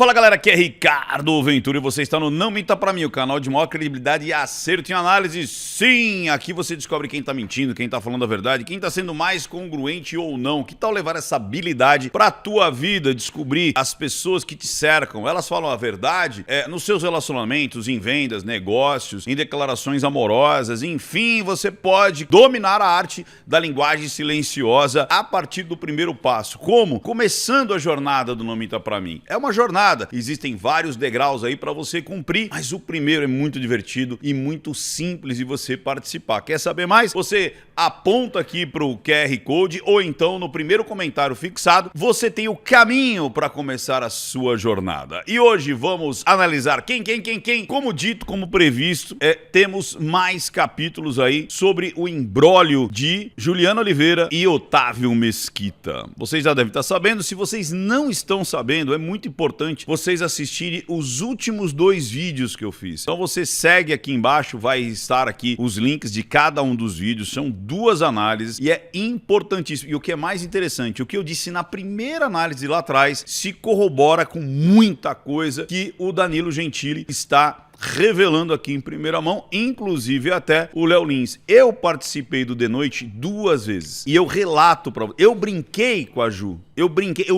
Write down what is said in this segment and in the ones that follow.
Fala galera, aqui é Ricardo Ventura e você está no Não Minta Pra Mim, o canal de maior credibilidade e acerto em análise. Sim, aqui você descobre quem tá mentindo, quem tá falando a verdade, quem tá sendo mais congruente ou não. Que tal levar essa habilidade pra tua vida, descobrir as pessoas que te cercam, elas falam a verdade nos seus relacionamentos, em vendas, negócios, em declarações amorosas, enfim, você pode dominar a arte da linguagem silenciosa a partir do primeiro passo. Como? Começando a jornada do Não Minta Pra Mim. É uma jornada. Existem vários degraus aí para você cumprir, mas o primeiro é muito divertido e muito simples de você participar. Quer saber mais? Você aponta aqui para o QR Code ou então no primeiro comentário fixado, você tem o caminho para começar a sua jornada. E hoje vamos analisar quem. Como dito, como previsto, temos mais capítulos aí sobre o imbróglio de Juliana Oliveira e Otávio Mesquita. Vocês já devem estar sabendo, se vocês não estão sabendo, é muito importante vocês assistirem os últimos 2 vídeos que eu fiz. Então você segue aqui embaixo, vai estar aqui os links de cada um dos vídeos, são 2 análises e é importantíssimo. E o que é mais interessante, o que eu disse na primeira análise lá atrás se corrobora com muita coisa que o Danilo Gentili está revelando aqui em primeira mão, inclusive até o Léo Lins. Eu participei do The Noite 2 vezes e eu relato pra você. Eu brinquei com a Ju, eu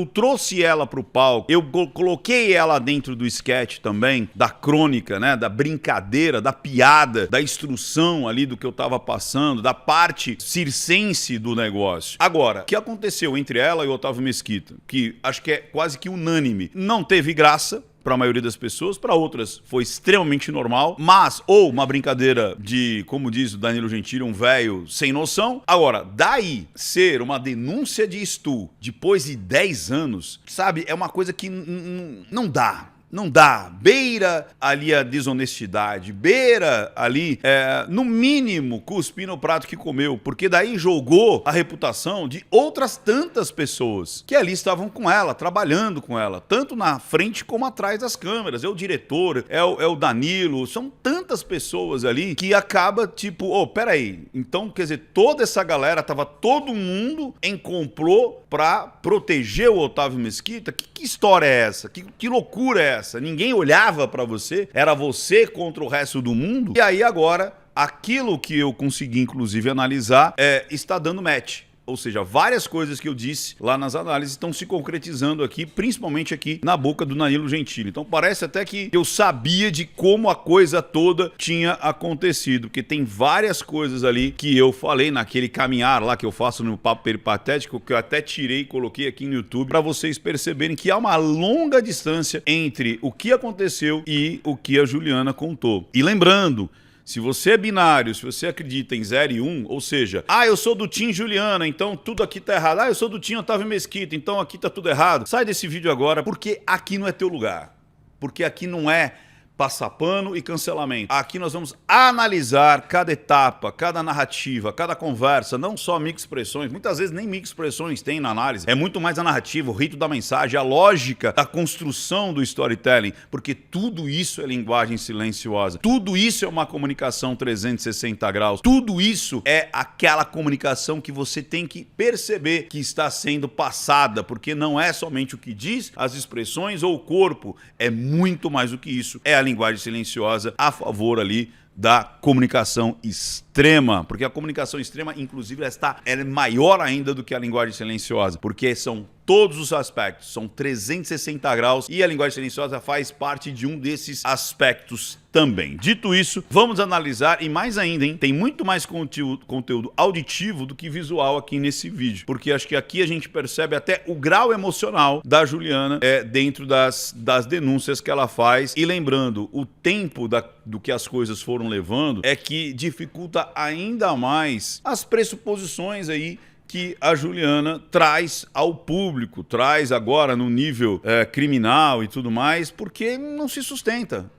trouxe ela pro palco, eu coloquei ela dentro do sketch também, da crônica, né, da brincadeira, da piada, da instrução ali do que eu tava passando, da parte circense do negócio. Agora, o que aconteceu entre ela e o Otávio Mesquita, que acho que é quase que unânime, não teve graça para a maioria das pessoas, para outras foi extremamente normal, mas, ou uma brincadeira de, como diz o Danilo Gentili, um velho sem noção. Agora, daí ser uma denúncia de estupro depois de 10 anos, sabe, é uma coisa que não dá. Não dá, beira ali a desonestidade, beira ali, no mínimo, cuspir no prato que comeu, porque daí jogou a reputação de outras tantas pessoas que ali estavam com ela, trabalhando com ela, tanto na frente como atrás das câmeras. É o diretor, é o Danilo, são tantas pessoas ali que acaba tipo, peraí, então quer dizer, toda essa galera, tava todo mundo em complô pra proteger o Otávio Mesquita? Que história é essa? Que loucura é essa? Ninguém olhava pra você? Era você contra o resto do mundo? E aí agora, aquilo que eu consegui inclusive analisar está dando match. Ou seja, várias coisas que eu disse lá nas análises estão se concretizando aqui, principalmente aqui na boca do Danilo Gentili. Então parece até que eu sabia de como a coisa toda tinha acontecido, porque tem várias coisas ali que eu falei naquele caminhar lá que eu faço no Papo Peripatético, que eu até tirei e coloquei aqui no YouTube, para vocês perceberem que há uma longa distância entre o que aconteceu e o que a Juliana contou. E lembrando, se você é binário, se você acredita em 0 e 1, ou seja, eu sou do Team Juliana, então tudo aqui tá errado. Eu sou do Team Otávio Mesquita, então aqui tá tudo errado. Sai desse vídeo agora, porque aqui não é teu lugar. Porque aqui não é passar pano e cancelamento. Aqui nós vamos analisar cada etapa, cada narrativa, cada conversa, não só microexpressões. Muitas vezes nem microexpressões tem na análise. É muito mais a narrativa, o rito da mensagem, a lógica da construção do storytelling, porque tudo isso é linguagem silenciosa. Tudo isso é uma comunicação 360 graus. Tudo isso é aquela comunicação que você tem que perceber que está sendo passada, porque não é somente o que diz, as expressões ou o corpo, é muito mais do que isso. É a linguagem silenciosa a favor ali da comunicação extrema, porque a comunicação extrema, inclusive, ela é maior ainda do que a linguagem silenciosa, porque são todos os aspectos, são 360 graus e a linguagem silenciosa faz parte de um desses aspectos também. Dito isso, vamos analisar e mais ainda, hein? Tem muito mais conteúdo auditivo do que visual aqui nesse vídeo, porque acho que aqui a gente percebe até o grau emocional da Juliana dentro das denúncias que ela faz. E lembrando, o tempo do que as coisas foram levando é que dificulta ainda mais as pressuposições aí que a Juliana traz ao público, traz agora no nível criminal e tudo mais, porque não se sustenta,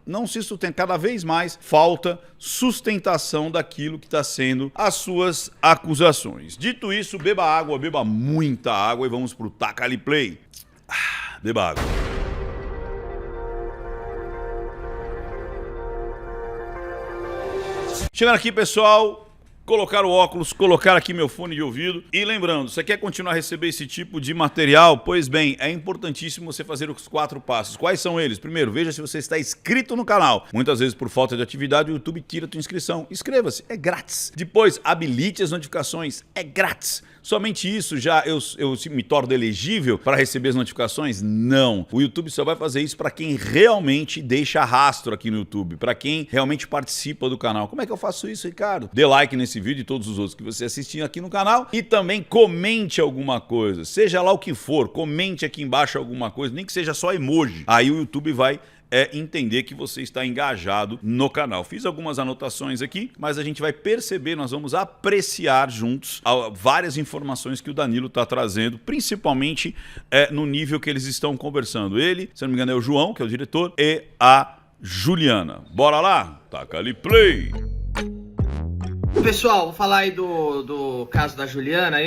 cada vez mais falta sustentação daquilo que está sendo as suas acusações. Dito isso, beba água, beba muita água e vamos pro Taca Ali Play. Beba água. Chegando aqui, pessoal, colocar o óculos, colocar aqui meu fone de ouvido. E lembrando, você quer continuar a receber esse tipo de material? Pois bem, é importantíssimo você fazer os 4 passos. Quais são eles? Primeiro, veja se você está inscrito no canal. Muitas vezes, por falta de atividade, o YouTube tira a tua inscrição. Inscreva-se, é grátis. Depois, habilite as notificações, é grátis. Somente isso já eu me torno elegível para receber as notificações? Não. O YouTube só vai fazer isso para quem realmente deixa rastro aqui no YouTube, para quem realmente participa do canal. Como é que eu faço isso, Ricardo? Dê like nesse vídeo e todos os outros que você assistir aqui no canal e também comente alguma coisa. Seja lá o que for, comente aqui embaixo alguma coisa, nem que seja só emoji. Aí o YouTube vai entender que você está engajado no canal. Fiz algumas anotações aqui, mas a gente vai perceber, nós vamos apreciar juntos várias informações que o Danilo está trazendo, principalmente no nível que eles estão conversando. Ele, se não me engano, é o João, que é o diretor, e a Juliana. Bora lá? Taca ali play! Pessoal, vou falar aí do caso da Juliana.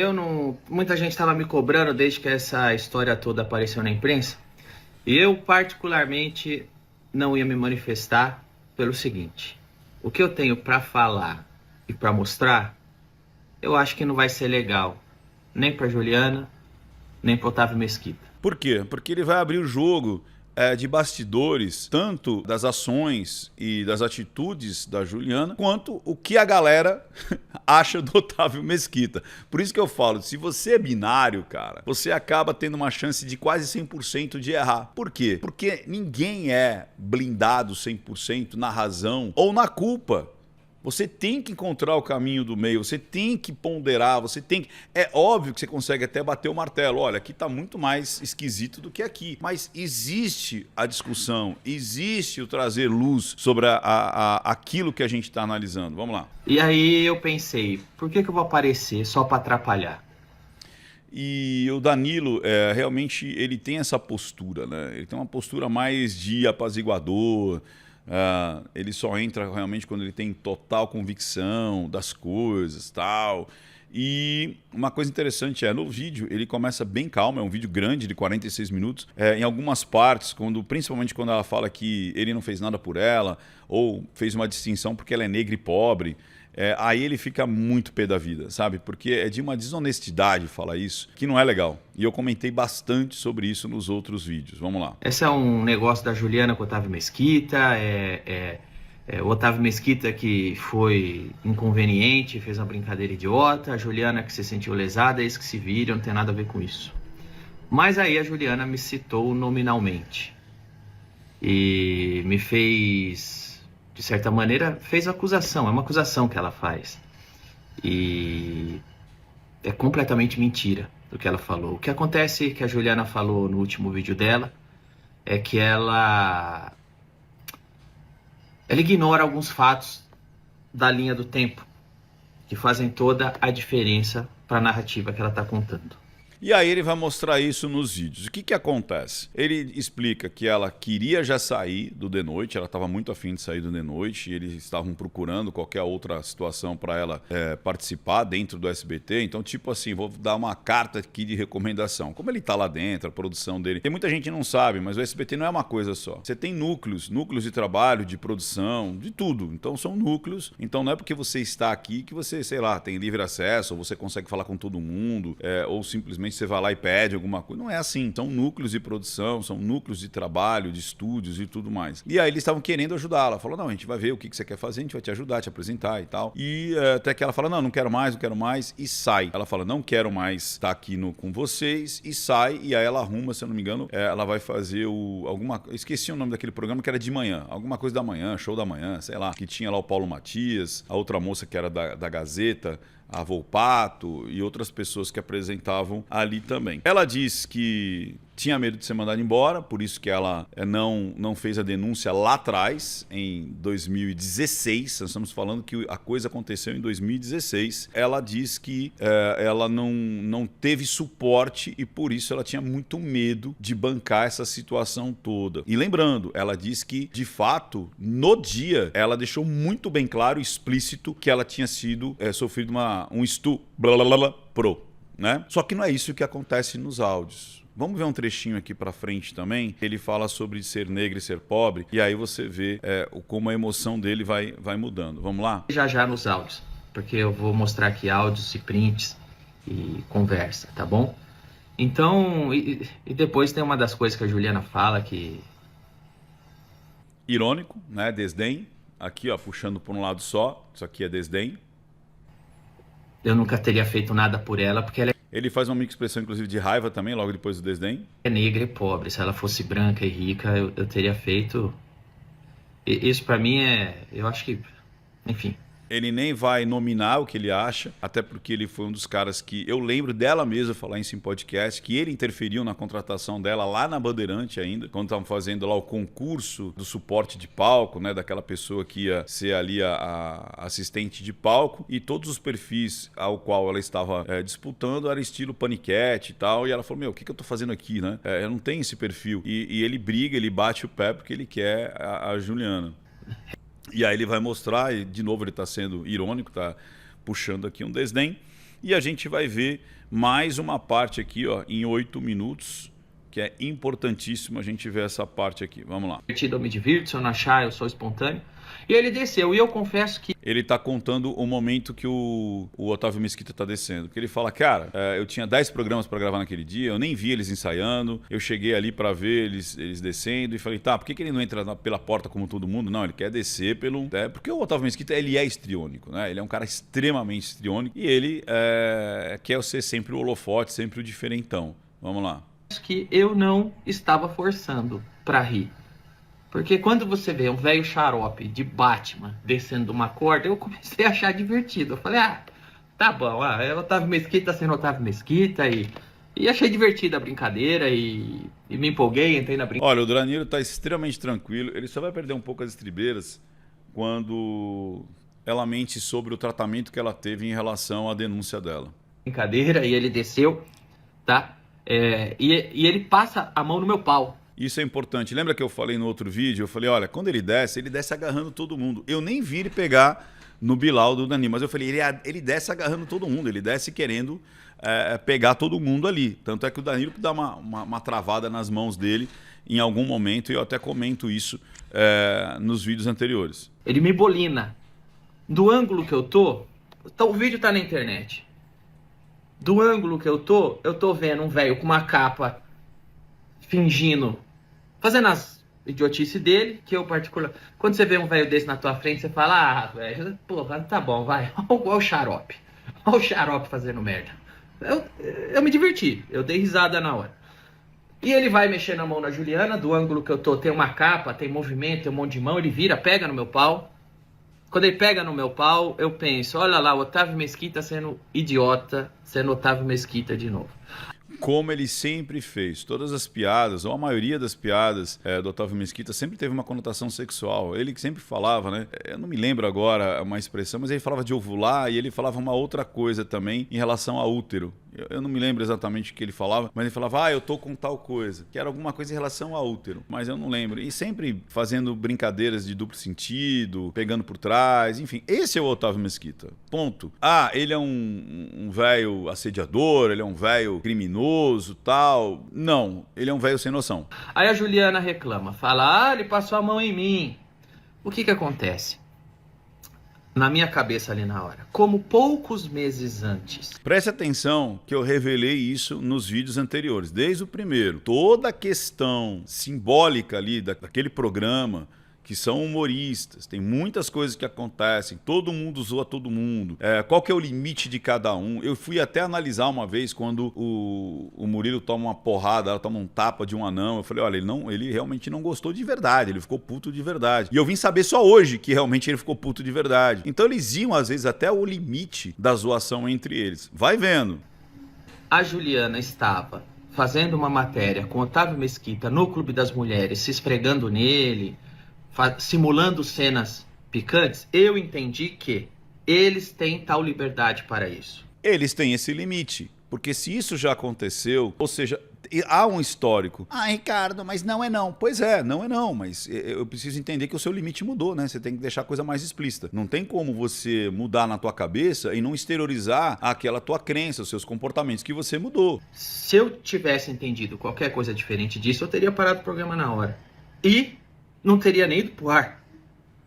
Muita gente estava me cobrando desde que essa história toda apareceu na imprensa. E eu, particularmente, não ia me manifestar pelo seguinte: o que eu tenho para falar e para mostrar, eu acho que não vai ser legal, nem para Juliana, nem para Otávio Mesquita. Por quê? Porque ele vai abrir o jogo de bastidores, tanto das ações e das atitudes da Juliana, quanto o que a galera acha do Otávio Mesquita. Por isso que eu falo, se você é binário, cara, você acaba tendo uma chance de quase 100% de errar. Por quê? Porque ninguém é blindado 100% na razão ou na culpa. Você tem que encontrar o caminho do meio, você tem que ponderar, você tem que... É óbvio que você consegue até bater o martelo. Olha, aqui está muito mais esquisito do que aqui. Mas existe a discussão, existe o trazer luz sobre aquilo que a gente está analisando. Vamos lá. E aí eu pensei, por que eu vou aparecer só para atrapalhar? E o Danilo, realmente, ele tem essa postura, né? Ele tem uma postura mais de apaziguador. Ele só entra realmente quando ele tem total convicção das coisas, tal. E uma coisa interessante no vídeo ele começa bem calmo, é um vídeo grande de 46 minutos. Em algumas partes, principalmente quando ela fala que ele não fez nada por ela, ou fez uma distinção porque ela é negra e pobre, aí ele fica muito pé da vida, sabe? Porque é de uma desonestidade falar isso, que não é legal. E eu comentei bastante sobre isso nos outros vídeos. Vamos lá. Esse é um negócio da Juliana com o Otávio Mesquita, o Otávio Mesquita que foi inconveniente, fez uma brincadeira idiota, a Juliana que se sentiu lesada, é isso que se vira, não tem nada a ver com isso. Mas aí a Juliana me citou nominalmente e me fez, de certa maneira, fez acusação, é uma acusação que ela faz. E é completamente mentira do que ela falou. O que acontece, que a Juliana falou no último vídeo dela, é que ela ignora alguns fatos da linha do tempo que fazem toda a diferença para a narrativa que ela está contando. E aí ele vai mostrar isso nos vídeos. O que acontece? Ele explica que ela queria já sair do The Noite, ela estava muito afim de sair do The Noite, e eles estavam procurando qualquer outra situação para ela participar dentro do SBT. Então, tipo assim, vou dar uma carta aqui de recomendação. Como ele está lá dentro, a produção dele... Tem muita gente que não sabe, mas o SBT não é uma coisa só. Você tem núcleos de trabalho, de produção, de tudo. Então, são núcleos. Então, não é porque você está aqui que você, sei lá, tem livre acesso, ou você consegue falar com todo mundo, ou simplesmente você vai lá e pede alguma coisa. Não é assim. São núcleos de produção, são núcleos de trabalho, de estúdios e tudo mais. E aí eles estavam querendo ajudá-la. Falou, não, a gente vai ver o que você quer fazer, a gente vai te ajudar, te apresentar e tal. E até que ela fala, não quero mais, e sai. Ela fala, não quero mais estar aqui com vocês, e sai. E aí ela arruma, se eu não me engano, ela vai fazer esqueci o nome daquele programa que era de manhã. Alguma coisa da manhã, show da manhã, sei lá. Que tinha lá o Paulo Matias, a outra moça que era da Gazeta, a Volpato e outras pessoas que apresentavam ali também. Ela diz que tinha medo de ser mandada embora, por isso que ela não fez a denúncia lá atrás, em 2016. Nós estamos falando que a coisa aconteceu em 2016. Ela diz que ela não teve suporte e por isso ela tinha muito medo de bancar essa situação toda. E lembrando, ela diz que, de fato, no dia, ela deixou muito bem claro e explícito que ela tinha sofrido um estupro, né? Só que não é isso que acontece nos áudios. Vamos ver um trechinho aqui pra frente também. Ele fala sobre ser negro e ser pobre. E aí você vê como a emoção dele vai mudando. Vamos lá? Já nos áudios. porque eu vou mostrar aqui áudios e prints e conversa, tá bom? Então, e depois tem uma das coisas que a Juliana fala que... Irônico, né? Desdém. Aqui, ó, puxando por um lado só. Isso aqui é desdém. eu nunca teria feito nada por ela, porque ela Ele faz uma microexpressão, inclusive, de raiva também, logo depois do desdém. é negra e pobre. Se ela fosse branca e rica, eu teria feito... Isso pra mim eu acho que... Enfim... Ele nem vai nominar o que ele acha, até porque ele foi um dos caras que... Eu lembro dela mesma falar isso em podcast, que ele interferiu na contratação dela lá na Bandeirante ainda, quando estavam fazendo lá o concurso do suporte de palco, né, daquela pessoa que ia ser ali a assistente de palco, e todos os perfis ao qual ela estava disputando era estilo paniquete e tal, e ela falou, meu, o que eu tô fazendo aqui, né? Eu não tenho esse perfil. E ele briga, ele bate o pé porque ele quer a Juliana. E aí ele vai mostrar, e de novo ele está sendo irônico, está puxando aqui um desdém. E a gente vai ver mais uma parte aqui, ó, em 8 minutos, que é importantíssimo a gente ver essa parte aqui. Vamos lá. Eu me divirto, se eu não achar, eu sou espontâneo. E ele desceu, e eu confesso que... Ele está contando o momento que o Otávio Mesquita está descendo. Porque ele fala, cara, eu tinha 10 programas para gravar naquele dia, eu nem vi eles ensaiando, eu cheguei ali para ver eles descendo e falei, tá, por que ele não entra pela porta como todo mundo? Não, ele quer descer pelo... porque o Otávio Mesquita, ele é histriônico, né? Ele é um cara extremamente histriônico e ele quer ser sempre o holofote, sempre o diferentão. Vamos lá. que eu não estava forçando para rir. Porque quando você vê um velho xarope de Batman descendo de uma corda, eu comecei a achar divertido. Eu falei, tá bom, é Otávio Mesquita sendo Otávio Mesquita e achei divertida a brincadeira e me empolguei, entrei na brincadeira. Olha, o Danilo tá extremamente tranquilo, ele só vai perder um pouco as estribeiras quando ela mente sobre o tratamento que ela teve em relação à denúncia dela. Brincadeira, e ele desceu, tá? E ele passa a mão no meu pau. Isso é importante. Lembra que eu falei no outro vídeo? Eu falei, olha, quando ele desce agarrando todo mundo. Eu nem vi ele pegar no Bilal do Danilo, mas eu falei, ele desce agarrando todo mundo, ele desce querendo pegar todo mundo ali. Tanto é que o Danilo dá uma travada nas mãos dele em algum momento, e eu até comento isso nos vídeos anteriores. Ele me bolina. Do ângulo que eu tô, o vídeo tá na internet. Do ângulo que eu tô vendo um velho com uma capa fingindo, fazendo as idiotices dele, que eu particular... Quando você vê um velho desse na tua frente, você fala, velho, porra, tá bom, vai. Olha o xarope. Olha o xarope fazendo merda. Eu me diverti, eu dei risada na hora. E ele vai mexendo a mão na Juliana, do ângulo que eu tô, tem uma capa, tem movimento, tem um monte de mão, ele vira, pega no meu pau. Quando ele pega no meu pau, eu penso, olha lá, o Otávio Mesquita sendo idiota, sendo Otávio Mesquita de novo. Como ele sempre fez, todas as piadas, ou a maioria das piadas do Otávio Mesquita sempre teve uma conotação sexual. Ele que sempre falava, né? Eu não me lembro agora uma expressão, mas ele falava de ovular e ele falava uma outra coisa também em relação a útero. Eu não me lembro exatamente o que ele falava, mas ele falava, eu tô com tal coisa, que era alguma coisa em relação a útero, mas eu não lembro. E sempre fazendo brincadeiras de duplo sentido, pegando por trás, enfim. Esse é o Otávio Mesquita, ponto. Ele é um velho assediador, ele é um velho criminoso, tal. Não, ele é um velho sem noção. Aí a Juliana reclama, fala, ele passou a mão em mim. O que acontece? Na minha cabeça ali na hora, como poucos meses antes. Preste atenção que eu revelei isso nos vídeos anteriores, desde o primeiro. Toda a questão simbólica ali daquele programa, que são humoristas, tem muitas coisas que acontecem, todo mundo zoa todo mundo, qual que é o limite de cada um. Eu fui até analisar uma vez quando o Murilo toma uma porrada, ela toma um tapa de um anão, eu falei, olha, ele realmente não gostou de verdade, ele ficou puto de verdade. E eu vim saber só hoje que realmente ele ficou puto de verdade. Então eles iam às vezes até o limite da zoação entre eles. Vai vendo. A Juliana estava fazendo uma matéria com Otávio Mesquita no Clube das Mulheres, se esfregando nele, simulando cenas picantes, eu entendi que eles têm tal liberdade para isso. Eles têm esse limite, porque se isso já aconteceu, ou seja, há um histórico. Ricardo, mas não é não. Pois é, não é não, mas eu preciso entender que o seu limite mudou, né? Você tem que deixar a coisa mais explícita. Não tem como você mudar na tua cabeça e não exteriorizar aquela tua crença, os seus comportamentos que você mudou. Se eu tivesse entendido qualquer coisa diferente disso, eu teria parado o programa na hora. E não teria nem ido pro ar.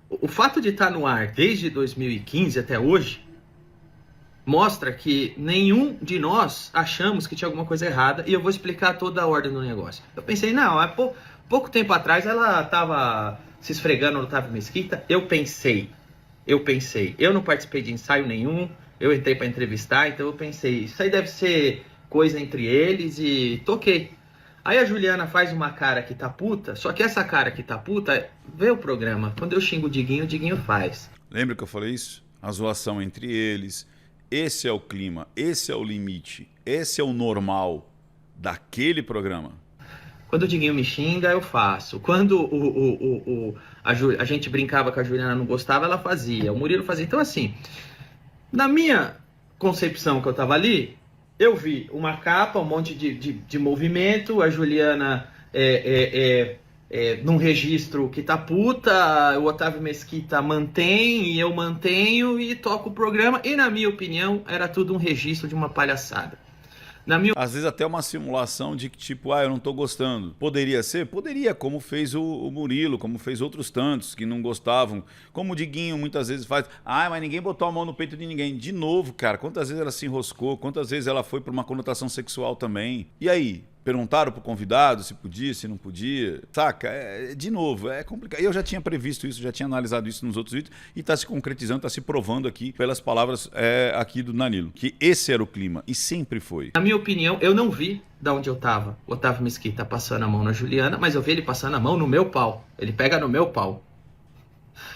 O fato de estar no ar desde 2015 até hoje mostra que nenhum de nós achamos que tinha alguma coisa errada, e eu vou explicar toda a ordem do negócio. Eu pensei, não, pouco tempo atrás ela estava se esfregando no Otávio Mesquita. Eu pensei, eu não participei de ensaio nenhum, eu entrei para entrevistar, então eu pensei, isso aí deve ser coisa entre eles, e toquei. Aí a Juliana faz uma cara que tá puta, só que essa cara que tá puta, vê o programa, quando eu xingo o Diguinho faz. Lembra que eu falei isso? A zoação entre eles. Esse é o clima, esse é o limite, esse é o normal daquele programa. Quando o Diguinho me xinga, eu faço. Quando a gente brincava que a Juliana não gostava, ela fazia. O Murilo fazia. Então, assim, na minha concepção que eu tava ali, eu vi uma capa, um monte de movimento, a Juliana num registro que tá puta, o Otávio Mesquita mantém e eu mantenho e toco o programa. E na minha opinião, era tudo um registro de uma palhaçada. Às vezes até uma simulação de que tipo, eu não tô gostando. Poderia ser? Poderia, como fez o Murilo, como fez outros tantos que não gostavam. Como o Diguinho muitas vezes faz. Mas ninguém botou a mão no peito de ninguém. De novo, cara, quantas vezes ela se enroscou, quantas vezes ela foi por uma conotação sexual também. E aí? Perguntaram pro convidado se podia, se não podia. Saca? De novo, é complicado. Eu já tinha previsto isso, já tinha analisado isso nos outros vídeos e tá se concretizando, tá se provando aqui pelas palavras aqui do Danilo. Que esse era o clima e sempre foi. Na minha opinião, eu não vi de onde eu tava o Otávio Mesquita passando a mão na Juliana, mas eu vi ele passando a mão no meu pau. Ele pega no meu pau.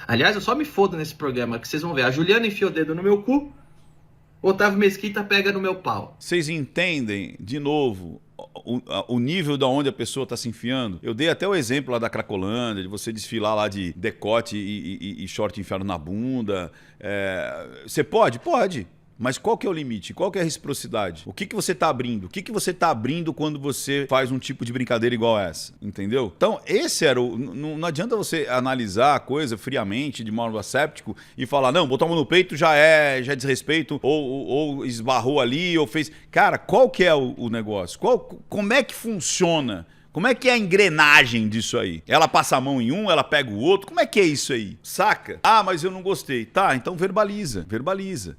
Aliás, eu só me fodo nesse programa, que vocês vão ver. A Juliana enfia o dedo no meu cu, o Otávio Mesquita pega no meu pau. Vocês entendem, de novo, o nível da onde a pessoa está se enfiando? Eu dei até o exemplo lá da Cracolândia, de você desfilar lá de decote e short enfiado na bunda. Você pode? Pode. Mas qual que é o limite? Qual que é a reciprocidade? O que você está abrindo? O que você está abrindo quando você faz um tipo de brincadeira igual essa? Entendeu? Então, esse era o... Não adianta você analisar a coisa friamente, de modo asséptico, e falar, não, botou a mão no peito já é desrespeito, ou esbarrou ali, ou fez... Cara, qual que é o negócio? Como é que funciona? Como é que é a engrenagem disso aí? Ela passa a mão em um, ela pega o outro? Como é que é isso aí? Saca? Mas eu não gostei. Tá, então verbaliza.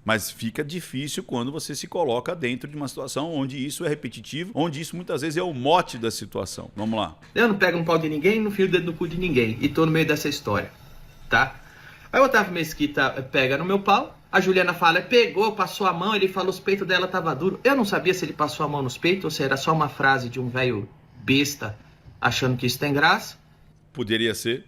Mas fica difícil quando você se coloca dentro de uma situação onde isso é repetitivo, onde isso muitas vezes é o mote da situação. Vamos lá. Eu não pego um pau de ninguém, não fio o dedo no cu de ninguém. E tô no meio dessa história, tá? Aí o Otávio Mesquita pega no meu pau, a Juliana fala, pegou, passou a mão, ele falou, os peitos dela tava duro. Eu não sabia se ele passou a mão nos peitos ou se era só uma frase de um velho besta achando que isso tem graça. Poderia ser.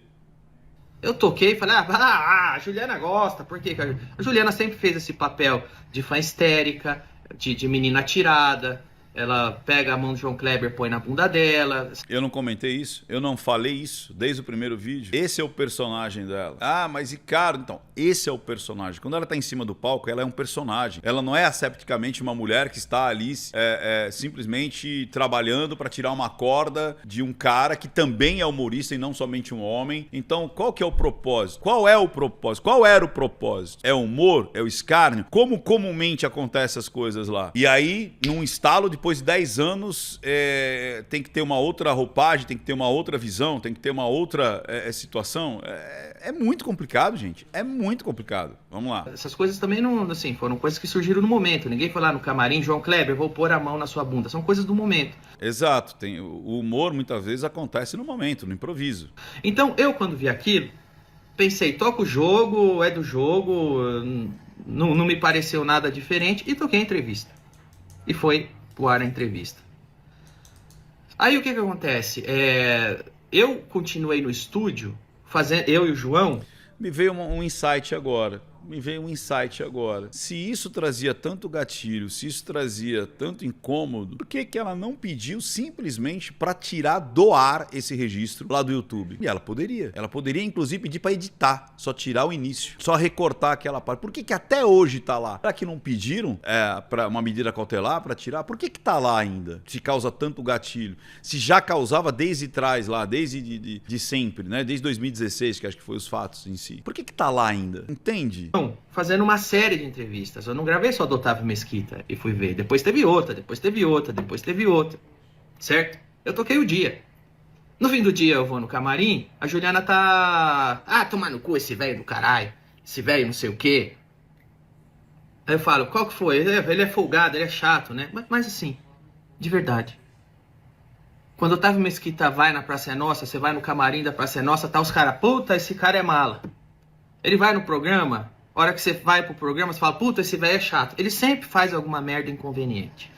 Eu toquei e falei, a Juliana gosta, por quê? A Juliana sempre fez esse papel de fã histérica, de menina atirada. Ela pega a mão do João Kleber, põe na bunda dela. Eu não comentei isso, eu não falei isso desde o primeiro vídeo. Esse é o personagem dela. Mas Ricardo, então, esse é o personagem. Quando ela tá em cima do palco, ela é um personagem. Ela não é asepticamente uma mulher que está ali simplesmente trabalhando para tirar uma corda de um cara que também é humorista e não somente um homem. Então, qual que é o propósito? Qual é o propósito? Qual era o propósito? É o humor? É o escárnio? Como comumente acontecem as coisas lá? E aí, num estalo de depois de 10 anos, tem que ter uma outra roupagem, tem que ter uma outra visão, tem que ter uma outra situação. É muito complicado, gente. É muito complicado. Vamos lá. Essas coisas também não, assim, foram coisas que surgiram no momento. Ninguém foi lá no camarim, João Kleber, vou pôr a mão na sua bunda. São coisas do momento. Exato. O humor, muitas vezes, acontece no momento, no improviso. Então, eu, quando vi aquilo, pensei, toca o jogo, é do jogo, não me pareceu nada diferente, e toquei a entrevista. E foi pro ar a entrevista. Aí o que acontece? Eu continuei no estúdio, eu e o João. Me veio um insight agora. Se isso trazia tanto gatilho, se isso trazia tanto incômodo, por que ela não pediu simplesmente para tirar do ar esse registro lá do YouTube? E ela poderia. Ela poderia, inclusive, pedir para editar, só tirar o início, só recortar aquela parte. Por que até hoje tá lá? Será que não pediram para uma medida cautelar para tirar? Por que tá lá ainda? Se causa tanto gatilho. Se já causava desde trás lá, desde de sempre, né? Desde 2016, que acho que foi os fatos em si. Por que tá lá ainda? Entende? Fazendo uma série de entrevistas. Eu não gravei só do Otávio Mesquita e fui ver. Depois teve outra, depois teve outra, depois teve outra. Certo? Eu toquei o dia. No fim do dia eu vou no camarim, a Juliana tá... tomar no cu esse velho do caralho. Esse velho não sei o quê. Aí eu falo, qual que foi? Ele é folgado, ele é chato, né? Mas assim, de verdade. Quando o Otávio Mesquita vai na Praça é Nossa, você vai no camarim da Praça é Nossa, tá os caras, puta, esse cara é mala. Ele vai no programa, a hora que você vai pro programa, você fala, puta, esse velho é chato. Ele sempre faz alguma merda inconveniente.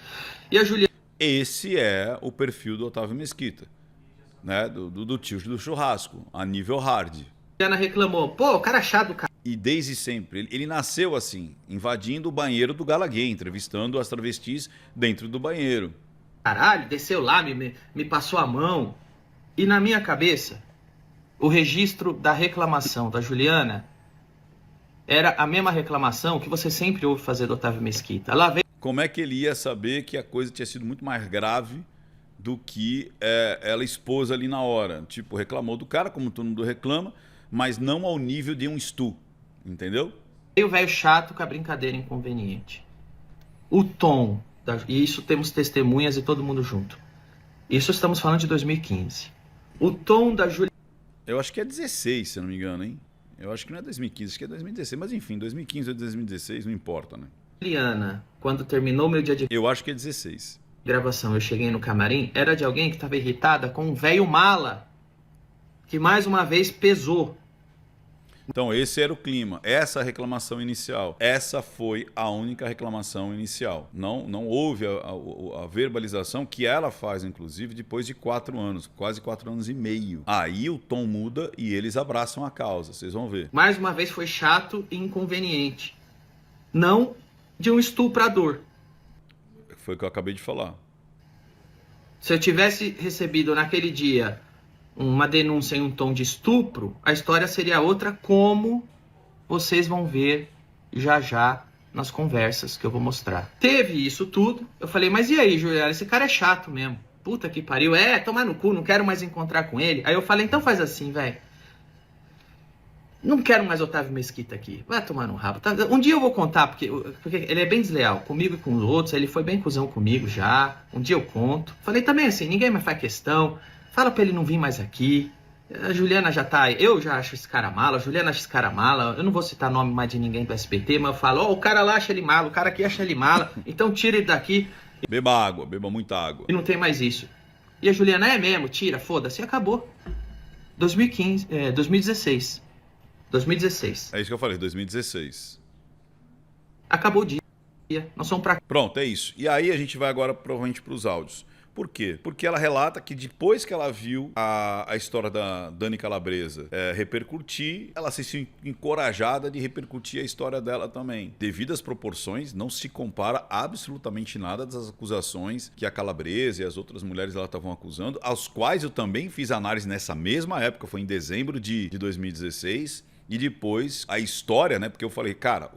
E a Juliana... Esse é o perfil do Otávio Mesquita, né? Do tio do churrasco, a nível hard. Juliana reclamou, pô, o cara é chato, cara. E desde sempre, ele nasceu assim, invadindo o banheiro do Gala Gay, entrevistando as travestis dentro do banheiro. Caralho, desceu lá, me passou a mão. E na minha cabeça, o registro da reclamação da Juliana era a mesma reclamação que você sempre ouve fazer do Otávio Mesquita. Lá veio... Como é que ele ia saber que a coisa tinha sido muito mais grave do que ela expôs ali na hora? Tipo, reclamou do cara, como todo mundo reclama, mas não ao nível de um estu, entendeu? E o velho chato com a brincadeira inconveniente. O tom, e isso temos testemunhas e todo mundo junto. Isso estamos falando de 2015. O tom da Juliana... Eu acho que é 16, se eu não me engano, hein? Eu acho que não é 2015, acho que é 2016. Mas enfim, 2015 ou 2016, não importa, né? Juliana, quando terminou meu dia de Eu acho que é 16. gravação, eu cheguei no camarim, era de alguém que estava irritada com um velho mala, que mais uma vez pesou. Então esse era o clima, essa reclamação inicial. Essa foi a única reclamação inicial. Não houve a verbalização que ela faz, inclusive, depois de 4 anos, quase 4 anos e meio. Aí o tom muda e eles abraçam a causa, vocês vão ver. Mais uma vez foi chato e inconveniente. Não de um estuprador. Foi o que eu acabei de falar. Se eu tivesse recebido naquele dia uma denúncia em um tom de estupro, a história seria outra, como vocês vão ver já já nas conversas que eu vou mostrar. Teve isso tudo, eu falei, mas e aí, Juliana, esse cara é chato mesmo. Puta que pariu, tomar no cu, não quero mais encontrar com ele. Aí eu falei, então faz assim, velho. Não quero mais Otávio Mesquita aqui. Vai tomar no rabo. Tá? Um dia eu vou contar, porque ele é bem desleal comigo e com os outros. Ele foi bem cuzão comigo já. Um dia eu conto. Falei também assim, ninguém mais faz questão. Fala pra ele não vir mais aqui. A Juliana já tá... Eu já acho esse cara mala. A Juliana acha esse cara mala. Eu não vou citar nome mais de ninguém do SBT, mas eu falo, o cara lá acha ele mala. O cara aqui acha ele mala. Então tira ele daqui. Beba água, beba muita água. E não tem mais isso. E a Juliana, é mesmo? Tira, foda-se. E acabou. 2016. 2016. É isso que eu falei, 2016. Acabou o dia. Nós somos pra... Pronto, é isso. E aí a gente vai agora provavelmente para os áudios. Por quê? Porque ela relata que depois que ela viu a história da Dani Calabresa repercutir, ela se sentiu encorajada de repercutir a história dela também. Devido às proporções, não se compara absolutamente nada das acusações que a Calabresa e as outras mulheres ela estavam acusando, aos quais eu também fiz análise nessa mesma época, foi em dezembro de 2016. E depois a história, né? Porque eu falei, cara,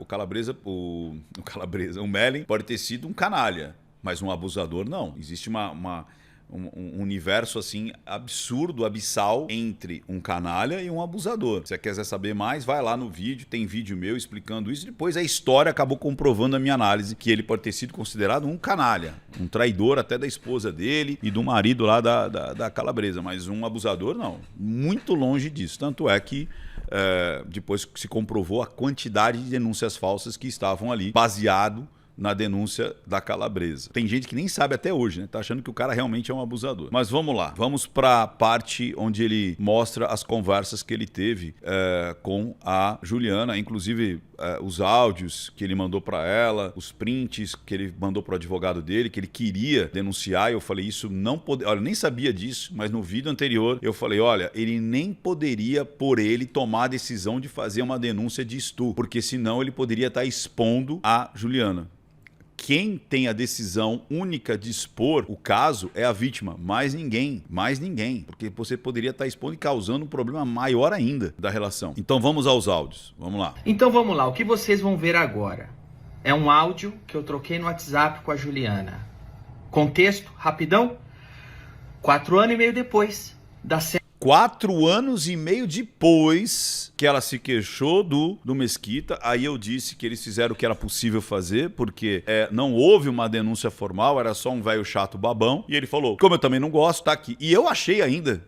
o Mellen pode ter sido um canalha, mas um abusador não. Existe um universo assim absurdo, abissal entre um canalha e um abusador. Se você quiser saber mais, vai lá no vídeo, tem vídeo meu explicando isso. Depois a história acabou comprovando a minha análise que ele pode ter sido considerado um canalha, um traidor até da esposa dele e do marido lá da Calabresa, mas um abusador não. Muito longe disso. Tanto é que depois se comprovou a quantidade de denúncias falsas que estavam ali, baseado na denúncia da Calabresa. Tem gente que nem sabe até hoje, né? Tá achando que o cara realmente é um abusador. Mas vamos lá, vamos para a parte onde ele mostra as conversas que ele teve com a Juliana, inclusive os áudios que ele mandou para ela, os prints que ele mandou para o advogado dele, que ele queria denunciar. Eu falei, isso não pode... Olha, eu nem sabia disso, mas no vídeo anterior eu falei, olha, ele nem poderia, por ele, tomar a decisão de fazer uma denúncia de estupro, porque senão ele poderia estar expondo a Juliana. Quem tem a decisão única de expor o caso é a vítima, mais ninguém, porque você poderia estar expondo e causando um problema maior ainda da relação. Então vamos aos áudios, vamos lá. Então vamos lá, o que vocês vão ver agora é um áudio que eu troquei no WhatsApp com a Juliana. Contexto, rapidão, 4 anos e meio depois da cena. 4 anos e meio depois que ela se queixou do Mesquita, aí eu disse que eles fizeram o que era possível fazer, porque não houve uma denúncia formal, era só um velho chato babão, e ele falou, como eu também não gosto, tá aqui. E eu achei ainda,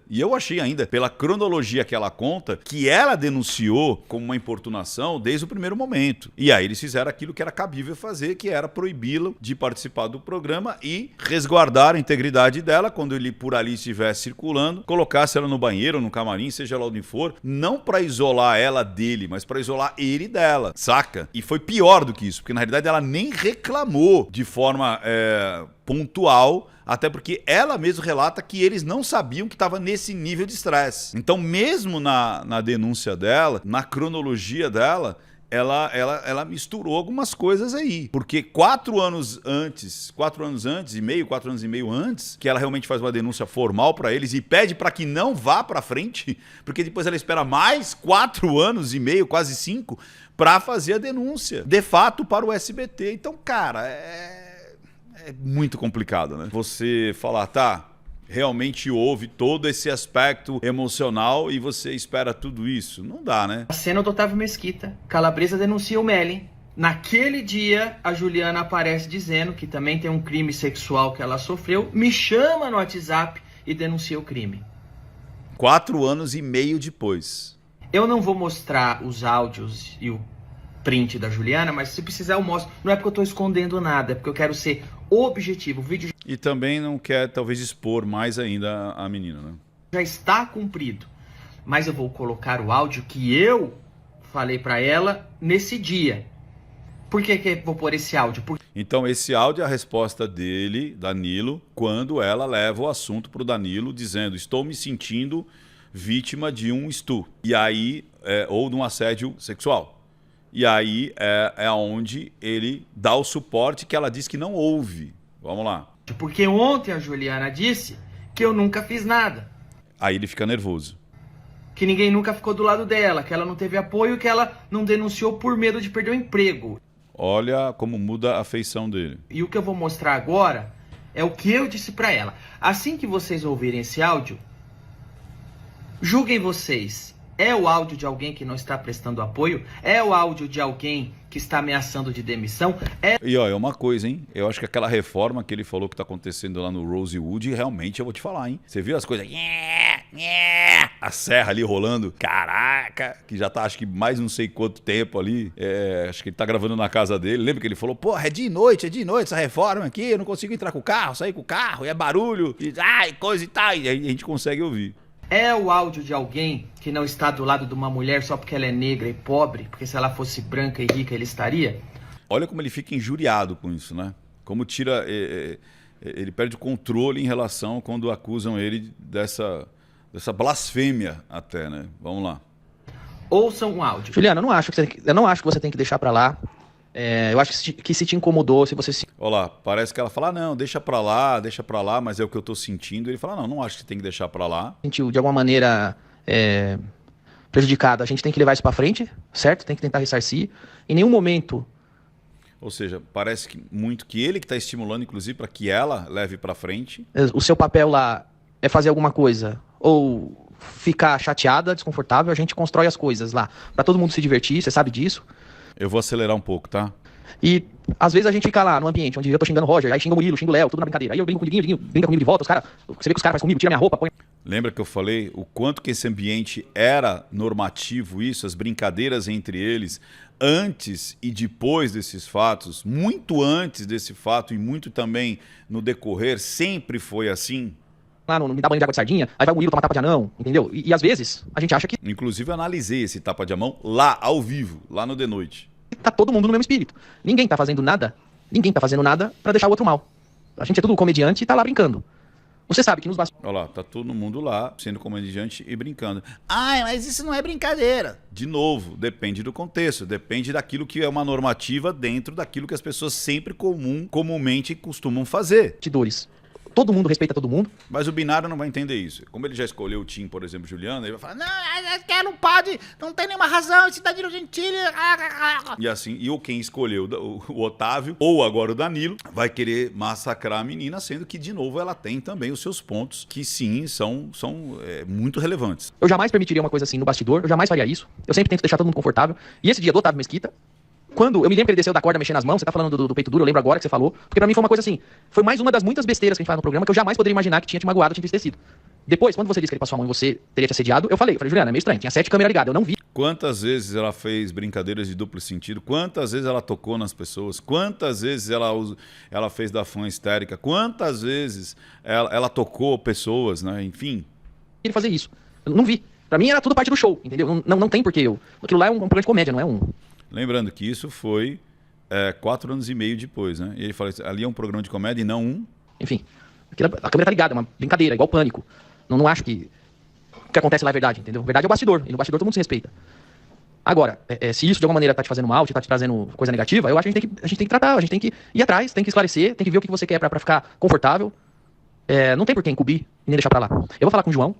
pela cronologia que ela conta, que ela denunciou como uma importunação desde o primeiro momento. E aí eles fizeram aquilo que era cabível fazer, que era proibi-lo de participar do programa e resguardar a integridade dela quando ele por ali estivesse circulando, colocasse ela no banheiro, no camarim, seja lá onde for, não pra isolar ela dele, mas pra isolar ele dela, saca? E foi pior do que isso, porque na realidade ela nem reclamou de forma pontual, até porque ela mesma relata que eles não sabiam que estava nesse nível de estresse. Então mesmo na denúncia dela, na cronologia dela, ela misturou algumas coisas aí. Porque 4 anos e meio antes, que ela realmente faz uma denúncia formal pra eles e pede pra que não vá pra frente, porque depois ela espera mais 4 anos e meio, quase 5, pra fazer a denúncia, de fato, para o SBT. Então, cara, é muito complicado, né? Você falar, tá, realmente houve todo esse aspecto emocional e você espera tudo isso. Não dá, né? A cena do Otávio Mesquita. Calabresa denuncia o Mellen. Naquele dia, a Juliana aparece dizendo que também tem um crime sexual que ela sofreu, me chama no WhatsApp e denuncia o crime. 4 anos e meio depois. Eu não vou mostrar os áudios e o print da Juliana, mas se precisar eu mostro. Não é porque eu tô escondendo nada, é porque eu quero ser objetivo. O vídeo E também não quer, talvez, expor mais ainda a menina, né? já está cumprido. Mas eu vou colocar o áudio que eu falei pra ela nesse dia. Por que eu vou pôr esse áudio? Então esse áudio é a resposta dele, Danilo, quando ela leva o assunto pro Danilo, dizendo, estou me sentindo vítima de um estupro. E aí, ou de um assédio sexual. E aí é onde ele dá o suporte que ela diz que não houve. Vamos lá. Porque ontem a Juliana disse que eu nunca fiz nada. Aí ele fica nervoso. Que ninguém nunca ficou do lado dela, que ela não teve apoio, que ela não denunciou por medo de perder o emprego. Olha como muda a feição dele. E o que eu vou mostrar agora é o que eu disse pra ela. Assim que vocês ouvirem esse áudio, julguem vocês. É o áudio de alguém que não está prestando apoio? É o áudio de alguém que está ameaçando de demissão? E ó, é uma coisa, hein? Eu acho que aquela reforma que ele falou que tá acontecendo lá no Rosewood, realmente eu vou te falar, hein? Você viu as coisas? A serra ali rolando. Caraca! Que já tá, acho que mais não sei quanto tempo ali. Acho que ele tá gravando na casa dele. Lembra que ele falou, pô, é de noite essa reforma aqui. Eu não consigo entrar com o carro, sair com o carro. E é barulho. E coisa e tal. E aí a gente consegue ouvir. É o áudio de alguém que não está do lado de uma mulher só porque ela é negra e pobre, porque se ela fosse branca e rica ele estaria? Olha como ele fica injuriado com isso, né? Como tira... ele perde o controle em relação quando acusam ele dessa blasfêmia até, né? Vamos lá. Ouçam um áudio. Juliana, eu não acho que você tem que deixar pra lá. Eu acho que se te incomodou, se você se... Olha lá, parece que ela fala, não, deixa pra lá, mas é o que eu tô sentindo. Ele fala, não acho que você tem que deixar pra lá. sentiu de alguma maneira prejudicado, a gente tem que levar isso pra frente, certo? Tem que tentar ressarcir. Em nenhum momento... Ou seja, parece que muito que ele que tá estimulando, inclusive, para que ela leve pra frente. O seu papel lá é fazer alguma coisa ou ficar chateada, desconfortável, a gente constrói as coisas lá pra todo mundo se divertir, você sabe disso. Eu vou acelerar um pouco, tá? E às vezes a gente fica lá no ambiente onde eu tô xingando o Roger, aí xinga o Murilo, xinga o Léo, tudo na brincadeira. Aí eu brinco com o Diguinho brinca comigo de volta, você vê que os caras fazem comigo, tira minha roupa, põe... Lembra que eu falei o quanto que esse ambiente era normativo isso, as brincadeiras entre eles, antes e depois desses fatos, muito antes desse fato e muito também no decorrer, sempre foi assim? Lá no me dá banho de água de sardinha, aí vai o Murilo tomar tapa de anão, entendeu? E às vezes a gente acha que Inclusive eu analisei esse tapa de anão lá, ao vivo, lá no The Noite. tá todo mundo no mesmo espírito. Ninguém tá fazendo nada pra deixar o outro mal. A gente é tudo comediante e tá lá brincando. Você sabe que nos bastidores... Olha lá, tá todo mundo lá, sendo comediante e brincando. Ai, mas isso não é brincadeira. De novo, depende do contexto, depende daquilo que é uma normativa dentro daquilo que as pessoas sempre comumente costumam fazer. todo mundo respeita todo mundo. Mas o binário não vai entender isso. Como ele já escolheu o Tim, por exemplo, Juliana, ele vai falar, não pode, não tem nenhuma razão, esse Danilo Gentili... E assim, e quem escolheu o Otávio, ou agora o Danilo, vai querer massacrar a menina, sendo que, de novo, ela tem também os seus pontos, que sim, são muito relevantes. Eu jamais permitiria uma coisa assim no bastidor, eu jamais faria isso. Eu sempre tento deixar todo mundo confortável. E esse dia do Otávio Mesquita, quando eu me lembro que ele desceu da corda mexendo as mãos, você tá falando do peito duro, eu lembro agora que você falou, porque pra mim foi uma coisa assim, foi mais uma das muitas besteiras que a gente faz no programa que eu jamais poderia imaginar que tinha te magoado, tinha entristecido. Depois, quando você disse que ele passou a mão e você teria te assediado, eu falei, Juliana, é meio estranho, tinha 7 câmeras ligadas, eu não vi. Quantas vezes ela fez brincadeiras de duplo sentido? Quantas vezes ela tocou nas pessoas? Quantas vezes ela fez da fã histérica? Quantas vezes ela tocou pessoas, né? Enfim. Ele fazer isso. Eu não vi. Pra mim era tudo parte do show, entendeu? Não tem porquê. Aquilo lá é um programa de comédia, não é um... Lembrando que isso foi 4 anos e meio depois, né? E ele falou, ali é um programa de comédia e não um... Enfim, a câmera tá ligada, é uma brincadeira, igual Pânico. Não acho que o que acontece lá é verdade, entendeu? Verdade é o bastidor, e no bastidor todo mundo se respeita. Agora, se isso de alguma maneira tá te fazendo mal, tá te trazendo coisa negativa, eu acho que a gente tem que tratar, a gente tem que ir atrás, tem que esclarecer, tem que ver o que você quer pra ficar confortável. Não tem por que encobrir e nem deixar pra lá. Eu vou falar com o João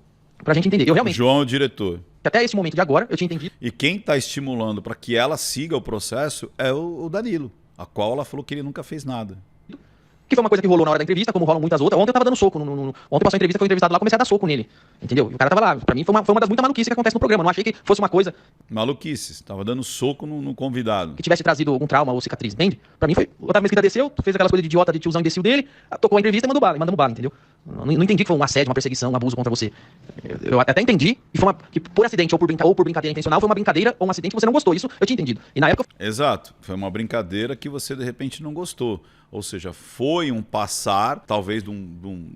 pra gente entender. Eu realmente... O João é o diretor. Até esse momento de agora, eu tinha entendido. E quem tá estimulando para que ela siga o processo é o Danilo, a qual ela falou que ele nunca fez nada. Que foi uma coisa que rolou na hora da entrevista, como rolam muitas outras. Ontem eu tava dando soco. Ontem passou a entrevista, foi entrevistado lá, comecei a dar soco nele. Entendeu? E o cara tava lá. Pra mim foi uma das muitas maluquices que acontece no programa. Não achei que fosse uma coisa... Maluquices. Tava dando soco no convidado. Que tivesse trazido algum trauma ou cicatriz, entende? Pra mim foi... O Otávio Mesquita desceu, fez aquelas coisas de idiota, de tiozão imbecil dele, tocou a entrevista e mandamos bala, entendeu? Não entendi que foi um assédio, uma perseguição, um abuso contra você. Eu até entendi e foi que por acidente ou por brincadeira intencional foi uma brincadeira ou um acidente que você não gostou. Isso eu tinha entendido. E na época... Exato. Foi uma brincadeira que você de repente não gostou. Ou seja, foi um passar, talvez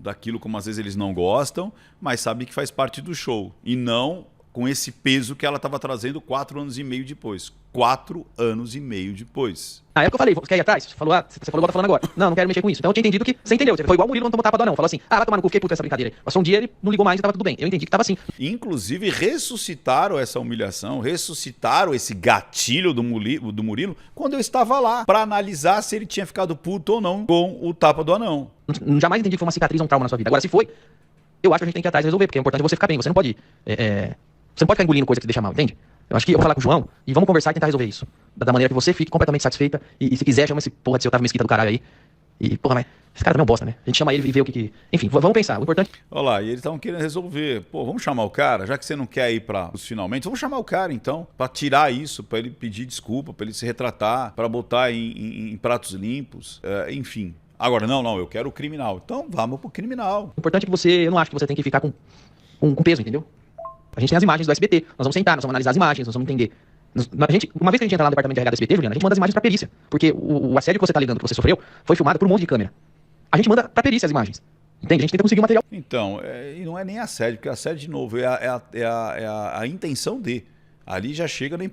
daquilo como às vezes eles não gostam, mas sabe que faz parte do show. E não com esse peso que ela estava trazendo 4 anos e meio depois. 4 anos e meio depois. Na época eu falei, você quer ir atrás? Você falou, bota falando agora. Não quero mexer com isso. Então eu tinha entendido que você entendeu. Foi igual o Murilo não tomou tapa do anão. Falou assim, vai tomar no cu, fiquei puto essa brincadeira. Passou um dia, ele não ligou mais e tava tudo bem. Eu entendi que tava assim. Inclusive ressuscitaram essa humilhação, ressuscitaram esse gatilho do Murilo quando eu estava lá, para analisar se ele tinha ficado puto ou não com o tapa do anão. Jamais entendi que foi uma cicatriz ou um trauma na sua vida. Agora, se foi, eu acho que a gente tem que ir atrás e resolver, porque é importante você ficar bem. Você não pode você não pode ficar engolindo coisa que te deixa mal, entende? Eu acho que eu vou falar com o João e vamos conversar e tentar resolver isso. Da maneira que você fique completamente satisfeita. E se quiser, chama esse porra de seu Otávio Mesquita do caralho aí. E, porra, mas esse cara também é um bosta, né? A gente chama ele e vê o que... Enfim, vamos pensar. O importante... Olha lá, e eles estavam querendo resolver. Pô, vamos chamar o cara? Já que você não quer ir para os finalmente, vamos chamar o cara, então, para tirar isso, para ele pedir desculpa, para ele se retratar, para botar em pratos limpos, enfim. Agora, não, eu quero o criminal. Então, vamos pro criminal. O importante é que eu não acho que você tem que ficar com peso, entendeu? A gente tem as imagens do SBT, nós vamos sentar, nós vamos analisar as imagens, nós vamos entender. Uma vez que a gente entra lá no departamento de RH do SBT, Juliana, a gente manda as imagens pra perícia. Porque o assédio que você tá ligando que você sofreu foi filmado por um monte de câmera. A gente manda pra perícia as imagens. Entende? A gente tenta conseguir o material. Então, e não é nem assédio, porque assédio, de novo, é a intenção de. Ali já chega na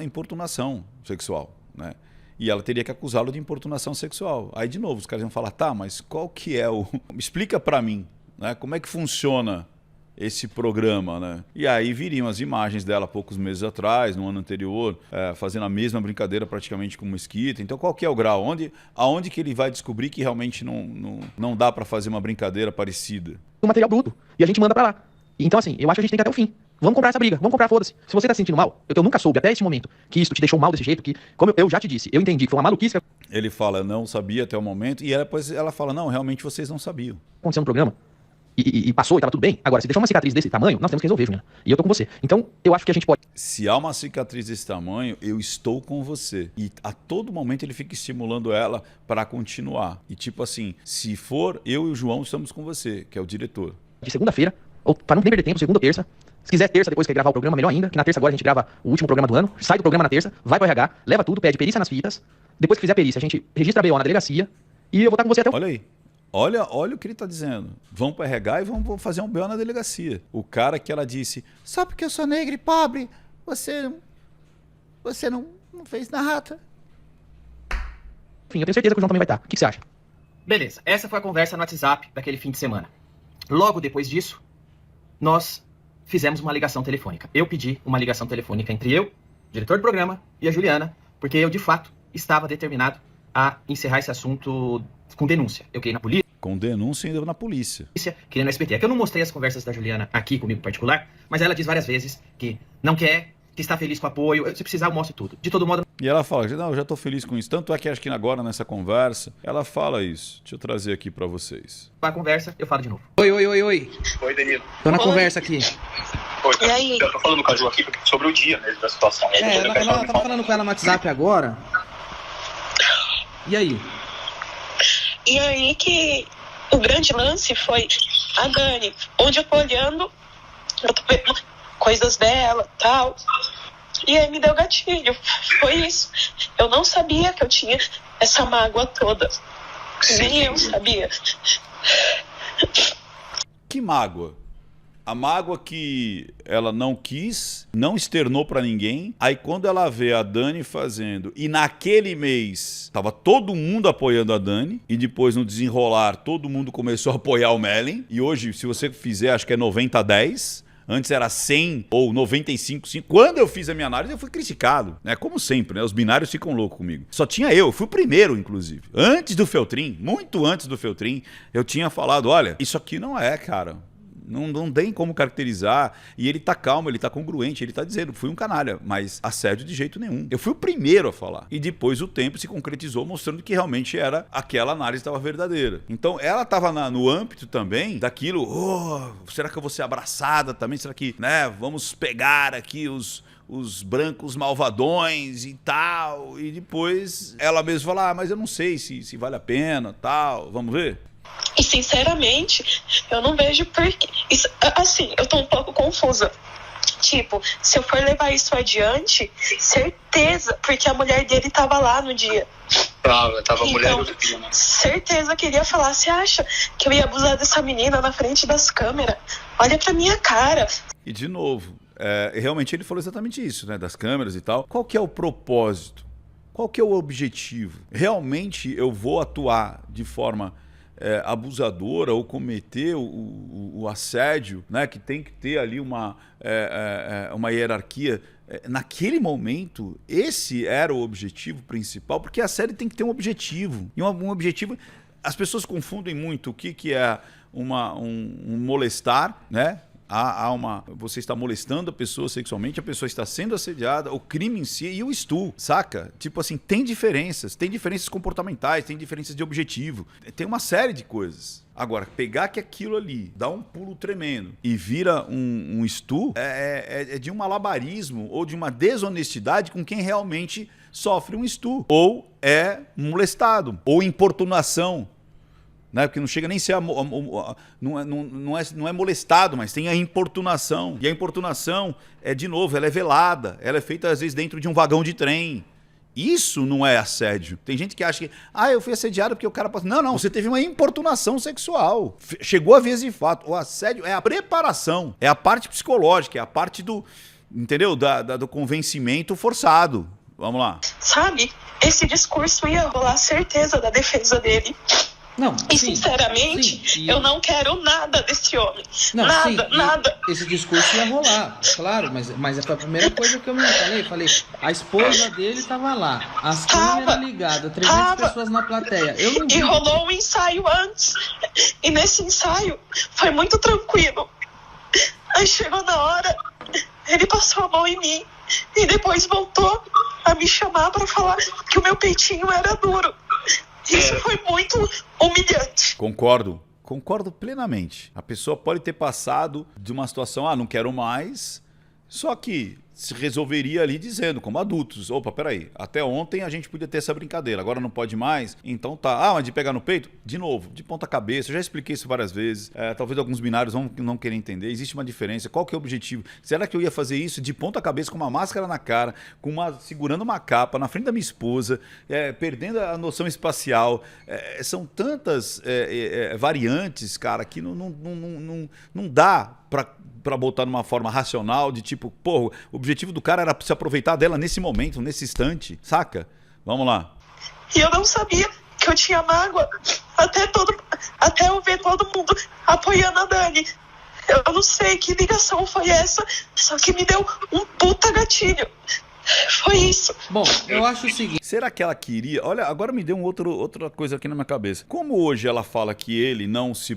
importunação sexual, né? E ela teria que acusá-lo de importunação sexual. Aí, de novo, os caras vão falar, tá, mas qual que é o... Explica pra mim, né? Como é que funciona esse programa, né? E aí viriam as imagens dela poucos meses atrás, no ano anterior, fazendo a mesma brincadeira praticamente com o Mesquita. Então qual que é o grau? Aonde que ele vai descobrir que realmente não dá pra fazer uma brincadeira parecida? O material bruto. E a gente manda pra lá. Então assim, eu acho que a gente tem que ir até o fim. Vamos comprar essa briga, vamos comprar, foda-se. Se você tá se sentindo mal, eu nunca soube até esse momento que isso te deixou mal desse jeito, que, como eu já te disse, eu entendi que foi uma maluquice que Ele fala, não sabia até o momento, e depois ela fala, não, realmente vocês não sabiam. aconteceu no programa. E passou e tava tudo bem. Agora, se deixou uma cicatriz desse tamanho, nós temos que resolver, Juliana. E eu tô com você. Então, eu acho que a gente pode... Se há uma cicatriz desse tamanho, eu estou com você. E a todo momento ele fica estimulando ela para continuar. E tipo assim, se for, eu e o João estamos com você, que é o diretor. De segunda-feira, ou para não perder tempo, segunda ou terça. Se quiser terça, depois que gravar o programa, melhor ainda. Que na terça agora a gente grava o último programa do ano. Sai do programa na terça, vai pro RH, leva tudo, pede perícia nas fitas. Depois que fizer a perícia, a gente registra a BO na delegacia. E eu vou estar com você até o... Olha aí. Olha o que ele está dizendo. Vão para RH e vão fazer um BO na delegacia. O cara que ela disse, só porque eu sou negro e pobre, você não fez nada. Enfim, eu tenho certeza que o João também vai estar. O que você acha? Beleza, essa foi a conversa no WhatsApp daquele fim de semana. Logo depois disso, nós fizemos uma ligação telefônica. Eu pedi uma ligação telefônica entre eu, diretor do programa, e a Juliana, porque eu, de fato, estava determinado a encerrar esse assunto com denúncia. Eu queria ir na polícia. com denúncia ainda na polícia. Que nem no SBT. É que eu não mostrei as conversas da Juliana aqui comigo em particular, mas ela diz várias vezes que não quer, que está feliz com o apoio. Se precisar, eu mostro tudo. De todo modo... E ela fala, não, eu já tô feliz com isso. Tanto é que acho que agora, nessa conversa, ela fala isso. Deixa eu trazer aqui pra vocês. A conversa, eu falo de novo. Oi. Oi, Danilo. Tô na conversa aqui. Oi, E aí? eu tô falando com a Ju aqui sobre o dia mesmo da situação. Ela tava falando com ela no WhatsApp agora. E aí? E aí que o grande lance foi a Dani, onde eu tô olhando, eu tô vendo coisas dela e tal. E aí me deu gatilho. Foi isso. Eu não sabia que eu tinha essa mágoa toda. Nem eu sabia. Que mágoa? A mágoa que ela não quis, não externou pra ninguém. Aí quando ela vê a Dani fazendo, e naquele mês tava todo mundo apoiando a Dani, e depois no desenrolar todo mundo começou a apoiar o Mellen, e hoje se você fizer acho que é 90-10, antes era 100 ou 95-5. Quando eu fiz a minha análise eu fui criticado, né? Como sempre, né? Os binários ficam loucos comigo. Só tinha eu fui o primeiro inclusive. Antes do Feltrin, muito antes do Feltrin, eu tinha falado, olha, isso aqui não é, cara. Não tem como caracterizar. E ele tá calmo, ele tá congruente, ele tá dizendo, fui um canalha, mas assédio de jeito nenhum. Eu fui o primeiro a falar. E depois o tempo se concretizou mostrando que realmente era aquela análise estava verdadeira. Então ela tava no âmbito também daquilo, será que eu vou ser abraçada também? Será que, né, vamos pegar aqui os brancos malvadões e tal? E depois ela mesma fala, mas eu não sei se vale a pena, tal, vamos ver? E sinceramente, eu não vejo porque... Isso, assim, eu tô um pouco confusa. Tipo, se eu for levar isso adiante, certeza, porque a mulher dele tava lá no dia. Tava a então, mulher do dia, né? Certeza que ele ia falar, você acha que eu ia abusar dessa menina na frente das câmeras? Olha pra minha cara. E de novo, realmente ele falou exatamente isso, né? Das câmeras e tal. Qual que é o propósito? Qual que é o objetivo? Realmente eu vou atuar de forma... abusadora ou cometer o assédio, né, que tem que ter ali uma hierarquia. Naquele momento, esse era o objetivo principal, porque a série tem que ter um objetivo. E um objetivo... As pessoas confundem muito o que é um molestar, né? Você está molestando a pessoa sexualmente, a pessoa está sendo assediada, o crime em si e o estupro, saca? Tipo assim, tem diferenças comportamentais, tem diferenças de objetivo, tem uma série de coisas. Agora, pegar que aquilo ali dá um pulo tremendo e vira um estupro é de um malabarismo ou de uma desonestidade com quem realmente sofre um estupro, ou é molestado, ou importunação. Né? Porque não chega nem a ser não é molestado, mas tem a importunação. E a importunação de novo, ela é velada, ela é feita às vezes dentro de um vagão de trem. Isso não é assédio. Tem gente que acha que, eu fui assediado porque o cara passou. Não, você teve uma importunação sexual. Chegou a vez de fato. O assédio é a preparação, é a parte psicológica, é a parte do, entendeu? Do convencimento forçado. Vamos lá. Sabe? Esse discurso ia rolar certeza da defesa dele. Não, e sinceramente, eu não quero nada desse homem. Não, nada. Esse discurso ia rolar, claro, mas foi a primeira coisa que eu me falei, a esposa dele tava lá, as câmeras ligadas, 300 pessoas na plateia. E rolou um ensaio antes, e nesse ensaio foi muito tranquilo. Aí chegou na hora, ele passou a mão em mim, e depois voltou a me chamar pra falar que o meu peitinho era duro. Isso foi muito humilhante. Concordo plenamente. A pessoa pode ter passado de uma situação, não quero mais, só que se resolveria ali dizendo, como adultos, opa, peraí, até ontem a gente podia ter essa brincadeira, agora não pode mais, então tá. Mas de pegar no peito? De novo, de ponta cabeça, eu já expliquei isso várias vezes, talvez alguns binários vão não querer entender, existe uma diferença, qual que é o objetivo? Será que eu ia fazer isso de ponta cabeça, com uma máscara na cara, segurando uma capa, na frente da minha esposa, perdendo a noção espacial? São tantas variantes, cara, que não dá pra botar numa forma racional de tipo, o objetivo do cara era se aproveitar dela nesse momento, nesse instante, saca? Vamos lá. E eu não sabia que eu tinha mágoa até eu ver todo mundo apoiando a Dani. Eu não sei que ligação foi essa, só que me deu um puta gatilho. Foi isso. Bom, eu acho o seguinte. Será que ela queria... Olha, agora me deu outra coisa aqui na minha cabeça. Como hoje ela fala que ele não se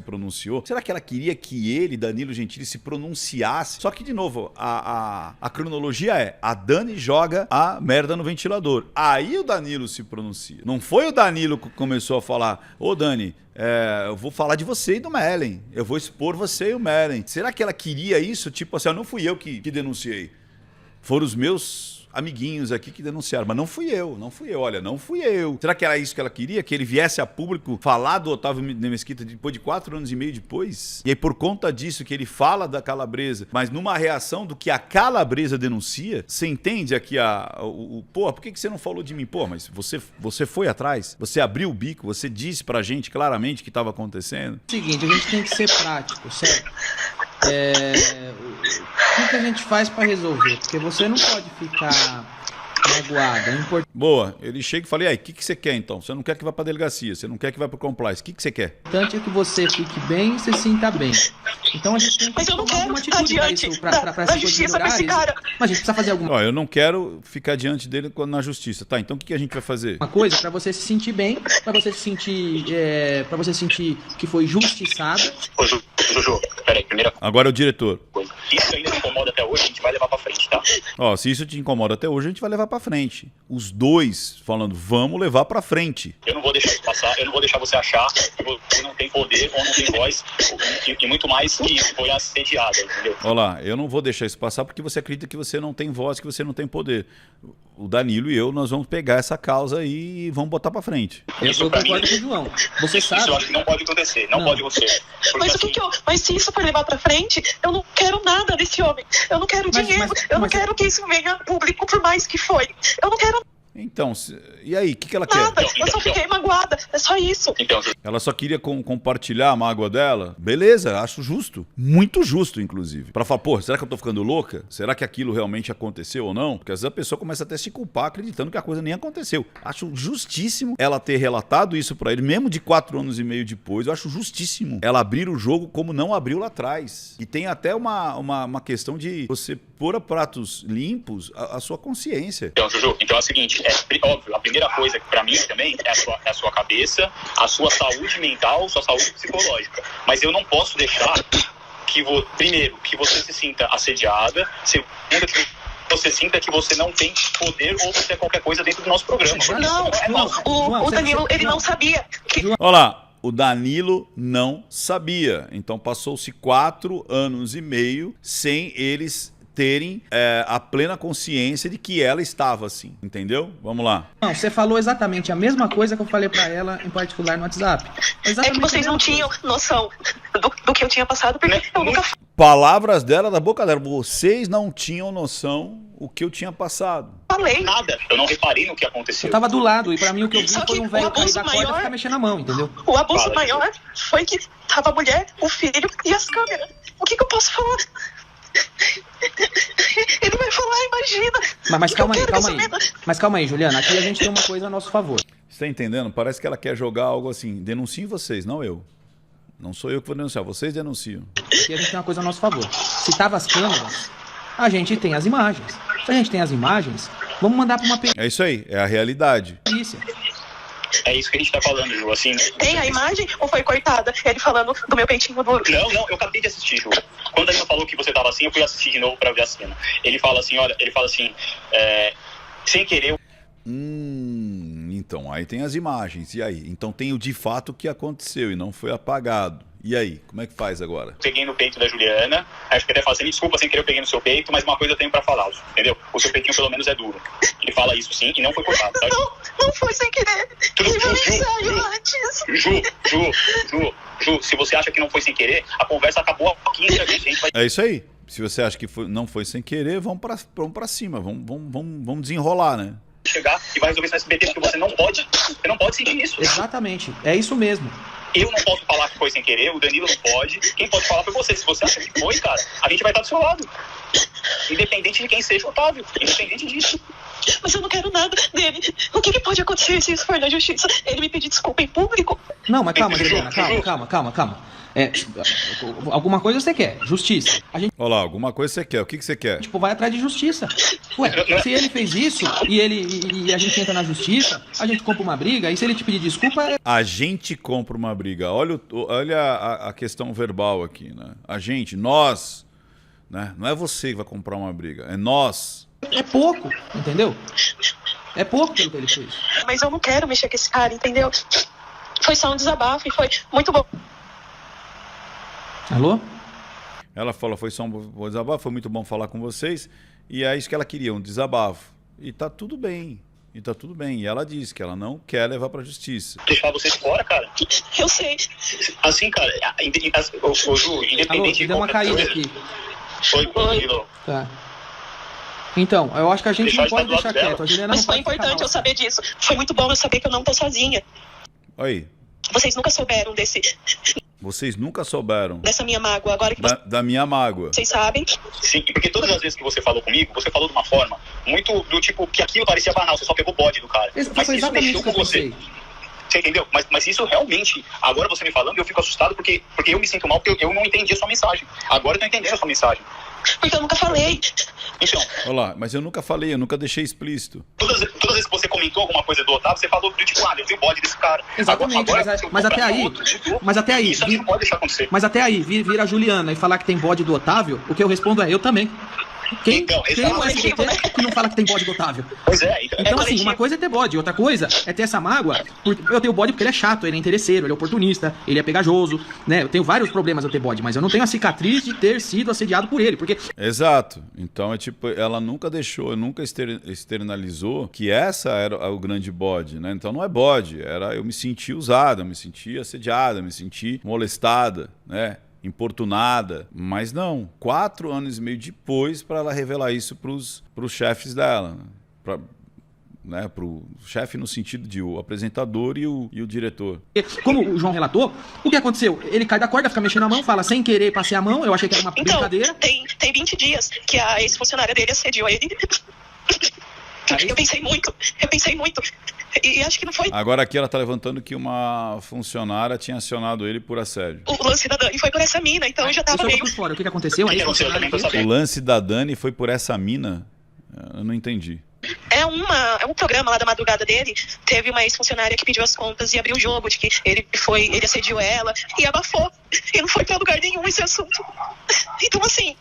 pronunciou, será que ela queria que ele, Danilo Gentili, se pronunciasse? Só que, de novo, a cronologia é: a Dani joga a merda no ventilador. Aí o Danilo se pronuncia. Não foi o Danilo que começou a falar: ô Dani, eu vou falar de você e do Mellen. Eu vou expor você e o Mellen. Será que ela queria isso? Tipo assim, não fui eu que denunciei. Foram os meus amiguinhos aqui que denunciaram, mas não fui eu, olha, não fui eu. Será que era isso que ela queria? Que ele viesse a público falar do Otávio Mesquita depois de 4 anos e meio depois? E aí, por conta disso, que ele fala da Calabresa, mas numa reação do que a Calabresa denuncia, você entende aqui pô, por que você não falou de mim? Pô, mas você foi atrás, você abriu o bico, você disse pra gente claramente o que estava acontecendo. Seguinte, a gente tem que ser prático, certo? O que a gente faz pra resolver? Porque você não pode ficar magoado. É importante. Boa, ele chega e fala: e aí, o que você quer então? Você não quer que vá pra delegacia, você não quer que vá pro compliance, o que você quer? O importante é que você fique bem e se sinta bem. Então a gente tem que Mas eu não tomar quero alguma ficar atitude pra diante isso, pra da justiça pra esse cara. Mas a gente precisa fazer alguma Eu não quero ficar diante dele na justiça. Tá, então o que a gente vai fazer? coisa pra você se sentir bem, pra você se sentir que foi justiçada. Ô, Juju, peraí, primeira Agora é o diretor. coisa. Isso ainda te incomoda até hoje, a gente vai levar pra frente, tá? Ó, se isso te incomoda até hoje, a gente vai levar pra frente. Os dois falando: vamos levar pra frente. Eu não vou deixar isso passar, eu não vou deixar você achar que você não tem poder ou não tem voz, e muito mais que foi assediada, entendeu? Olha lá, eu não vou deixar isso passar porque você acredita que você não tem voz, que você não tem poder. O Danilo e eu, nós vamos pegar essa causa aí e vamos botar pra frente. Isso Eu pra concordo mim- com o João. Você Isso sabe. eu acho que não pode acontecer, não pode acontecer. Porque, Mas o que assim, que mas se isso for levar pra frente, eu não quero nada desse homem. Eu não quero dinheiro. Eu não quero que isso venha a público, por mais que foi. Eu não quero Então, e aí, o que ela quer? nada. Eu só fiquei magoada. É só isso. Então, Juju, Ela só queria compartilhar a mágoa dela? Beleza, acho justo. Muito justo, inclusive. Pra falar: pô, será que eu tô ficando louca? Será que aquilo realmente aconteceu ou não? Porque às vezes a pessoa começa até a se culpar, acreditando que a coisa nem aconteceu. Acho justíssimo ela ter relatado isso pra ele, mesmo de 4 anos e meio depois. Eu acho justíssimo ela abrir o jogo como não abriu lá atrás. E tem até uma questão de você pôr a pratos limpos a sua consciência. então, Juju, então é o seguinte, óbvio, a primeira coisa que pra mim também é a sua cabeça, a sua saúde mental, sua saúde psicológica. Mas eu não posso deixar que, primeiro, que você se sinta assediada, segundo, que você sinta que você não tem poder ou você é qualquer coisa dentro do nosso programa. Não, o Danilo, ele não sabia que Olha lá, o Danilo não sabia. Então passou-se 4 anos e meio sem eles terem a plena consciência de que ela estava assim, entendeu? Vamos lá. Não, você falou exatamente a mesma coisa que eu falei pra ela em particular no WhatsApp. é que vocês não tinham noção do que eu tinha passado, porque eu nunca Palavras dela da boca dela: vocês não tinham noção o que eu tinha passado. falei. Nada, eu não reparei no que aconteceu. Eu tava do lado e pra mim o que eu vi Só que foi um o velho cair abuso da corda e maior- ficar mexendo a mão, entendeu? O abuso Fala, maior foi que tava a mulher, o filho e as câmeras. O que eu posso falar? Ele vai falar, imagina. Mas O que eu calma aí, quero calma dessa aí. vida? Mas calma aí, Juliana. Aqui a gente tem uma coisa a nosso favor. Você tá entendendo? Parece que ela quer jogar algo assim: denunciem vocês, não eu. Não sou eu que vou denunciar, vocês denunciam. Aqui a gente tem uma coisa a nosso favor. Se tava as câmeras, a gente tem as imagens. Se a gente tem as imagens, vamos mandar pra uma É isso aí, é a realidade. perícia. É isso que a gente tá falando, Ju, assim... Tem a imagem ou foi cortada? Ele falando do meu peitinho duro. Não, eu acabei de assistir, Ju. Quando a Nina falou que você tava assim, eu fui assistir de novo pra ver a cena. Ele fala assim, sem querer... Então, aí tem as imagens, e aí? Então tem o de fato que aconteceu e não foi apagado. E aí, como é que faz agora? Peguei no peito da Juliana, acho que até fala assim, desculpa sem querer eu peguei no seu peito, mas uma coisa eu tenho pra falar, entendeu? O seu peitinho pelo menos é duro. Ele fala isso sim e não foi cortado, tá? Não foi sem querer. Ele me saiu antes. Ju, se você acha que não foi sem querer, a conversa acabou aqui entre a gente vai... É isso aí. Se você acha que não foi sem querer, vamos pra cima, vamos desenrolar, né? chegar e vai resolver esse SBT, porque você não pode sentir isso. Exatamente, é isso mesmo. Eu não posso falar que foi sem querer, o Danilo não pode. Quem pode falar foi você. Se você acha que foi, cara, a gente vai estar do seu lado. Independente de quem seja o Otávio. Independente disso. Mas eu não quero nada dele. O que pode acontecer se isso for na justiça? Ele me pedir desculpa em público? Não, mas calma, Juliana, calma. Alguma coisa você quer, justiça. A gente, Olha lá, alguma coisa você quer. O que você quer? tipo, vai atrás de justiça. Ué, se ele fez isso e a gente entra na justiça, a gente compra uma briga, e se ele te pedir desculpa, A gente compra uma briga. Olha a questão verbal aqui, né? A gente, nós, né? Não é você que vai comprar uma briga, é nós. é pouco, entendeu? É pouco pelo que ele fez. Mas eu não quero mexer com esse cara, entendeu? Foi só um desabafo e foi muito bom. Alô? Ela falou, foi só um desabafo, foi muito bom falar com vocês. E é isso que ela queria, um desabafo. E tá tudo bem. E ela disse que ela não quer levar pra justiça. Deixar vocês fora, cara. Eu sei. Assim, cara, ô Ju, Alô, independente de deu uma qualquer caída coisa. aqui. Oi, Lilo. Tá. Então, eu acho que a gente Deixar não pode isso do lado deixar dela. quieto. A Juliana Mas não foi pode ficar importante mal. eu saber disso. Foi muito bom eu saber que eu não tô sozinha. Aí, Vocês nunca souberam vocês nunca souberam dessa minha mágoa. Agora que da minha mágoa. vocês sabem. Sim, porque todas as vezes que você falou comigo, você falou de uma forma muito do tipo que aquilo parecia banal, você só pegou o bode do cara. Esse Mas foi isso exatamente mexeu o que eu com você. pensei. Você entendeu? Mas isso realmente, agora você me falando, eu fico assustado porque eu me sinto mal porque eu não entendi a sua mensagem. Agora eu tô entendendo a sua mensagem. Porque eu nunca falei. Então, Olha lá, mas eu nunca falei, eu nunca deixei explícito. todas as vezes que você comentou alguma coisa do Otávio, você falou do tipo, eu vi o bode desse cara. Exatamente, mas até aí, Isso a gente não pode deixar acontecer. Mas até aí, vir a Juliana e falar que tem bode do Otávio, o que eu respondo é, eu também. Quem Então, no exatamente. SBT que não fala que tem bode do Otávio? Pois é, Então, assim, uma coisa é ter bode, outra coisa é ter essa mágoa. Eu tenho bode porque ele é chato, ele é interesseiro, ele é oportunista, ele é pegajoso, né? Eu tenho vários problemas eu ter bode, mas eu não tenho a cicatriz de ter sido assediado por ele, porque Exato. Então é tipo, ela nunca deixou, nunca externalizou que essa era o grande bode, né? Então não é bode, era eu me senti usada, eu me senti assediada, eu me senti molestada, né? Importunada, mas não, 4 anos e meio depois para ela revelar isso pros chefes dela, né, pro chefe no sentido de o apresentador e o diretor. como o João relatou, o que aconteceu? Ele cai da corda, fica mexendo a mão, fala sem querer, passei a mão, eu achei que era uma Então, brincadeira. tem 20 dias que a ex-funcionária dele assediou ele. Eu pensei muito. E acho que não foi Agora aqui ela tá levantando que uma funcionária tinha acionado ele por assédio. o lance da Dani, foi por essa mina, então eu já tava Isso eu tô meio... por fora. O que aconteceu? Aí, Eu também tô O sabendo. lance da Dani foi por essa mina? Eu não entendi. É um programa lá da madrugada dele, teve uma ex-funcionária que pediu as contas e abriu o jogo de que ele assediou ela e abafou. E não foi pra lugar nenhum esse assunto. Então, assim,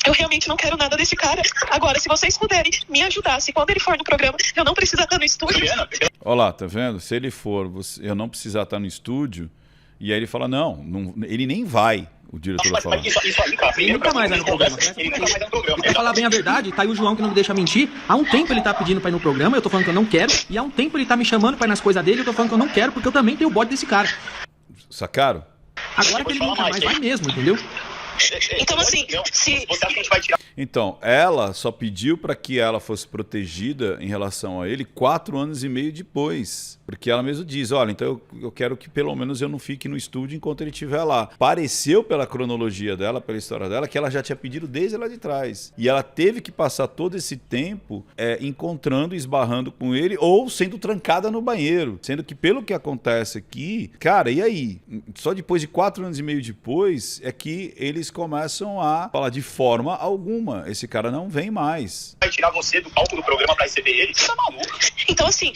eu realmente não quero nada desse cara. Agora, se vocês puderem me ajudar, se quando ele for no programa eu não precisar estar no estúdio... Juliana, Olha lá, tá vendo? Se ele for, eu não precisar estar no estúdio, e aí ele fala, não, ele nem vai, o diretor vai falar. isso aí, cara. Ele nunca mais vai no programa. Ele nunca mais vai no programa. E pra falar bem a verdade, tá aí o João que não me deixa mentir. Há um tempo ele tá pedindo pra ir no programa, eu tô falando que eu não quero. E há um tempo ele tá me chamando pra ir nas coisas dele, eu tô falando que eu não quero, porque eu também tenho o bode desse cara. Sacaram? Agora que ele nunca mais vai mesmo, entendeu? Então, assim, se... Você acha que a gente vai tirar? Então, ela só pediu para que ela fosse protegida em relação a ele 4 anos e meio depois. Porque ela mesmo diz, olha, então eu quero que pelo menos eu não fique no estúdio enquanto ele estiver lá. Pareceu pela cronologia dela, pela história dela, que ela já tinha pedido desde lá de trás. E ela teve que passar todo esse tempo encontrando, esbarrando com ele ou sendo trancada no banheiro. Sendo que pelo que acontece aqui, cara, e aí? Só depois de 4 anos e meio depois é que eles começam a falar de forma alguma. Esse cara não vem mais. Vai tirar você do palco do programa pra receber ele? Você tá maluco? Então, assim,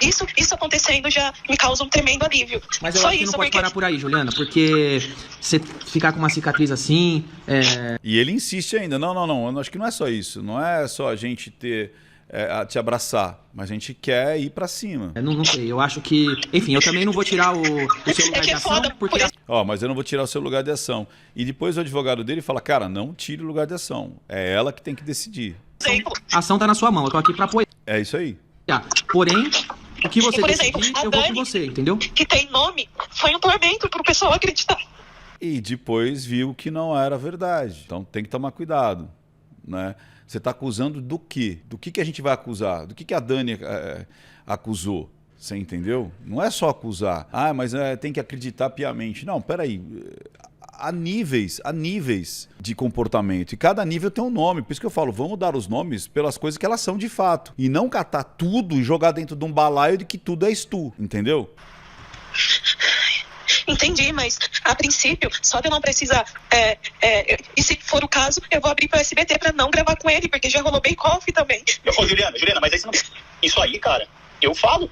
isso acontecendo já me causa um tremendo alívio. Mas eu Só acho que isso, não pode porque... parar por aí, Juliana, porque você ficar com uma cicatriz assim, E ele insiste ainda, não, eu acho que não é só isso. Não é só a gente te abraçar, mas a gente quer ir pra cima. não sei, eu acho que... Enfim, eu também não vou tirar o seu lugar que de é ação, foda, porque... Ó, mas eu não vou tirar o seu lugar de ação. E depois o advogado dele fala, cara, não tire o lugar de ação. É ela que tem que decidir. exemplo, A ação tá na sua mão, eu tô aqui pra apoiar. É isso aí. Porém, o que você por decidir, exemplo, a eu vou com Dani- você, entendeu? que tem nome, foi um tormento pro pessoal acreditar. E depois viu que não era verdade. Então tem que tomar cuidado, né? Você está acusando do quê? Do que a gente vai acusar? Do que a Dani acusou? Você entendeu? Não é só acusar. Ah, mas tem que acreditar piamente. Não, peraí. há níveis de comportamento. E cada nível tem um nome. Por isso que eu falo, vamos dar os nomes pelas coisas que elas são de fato. E não catar tudo e jogar dentro de um balaio de que tudo és tu. Entendeu? Entendi, mas a princípio, só de eu não precisar. E se for o caso, eu vou abrir pro SBT pra não gravar com ele, porque já rolou bake-off também. Ô, Juliana, mas aí você não... Isso aí, cara, eu falo.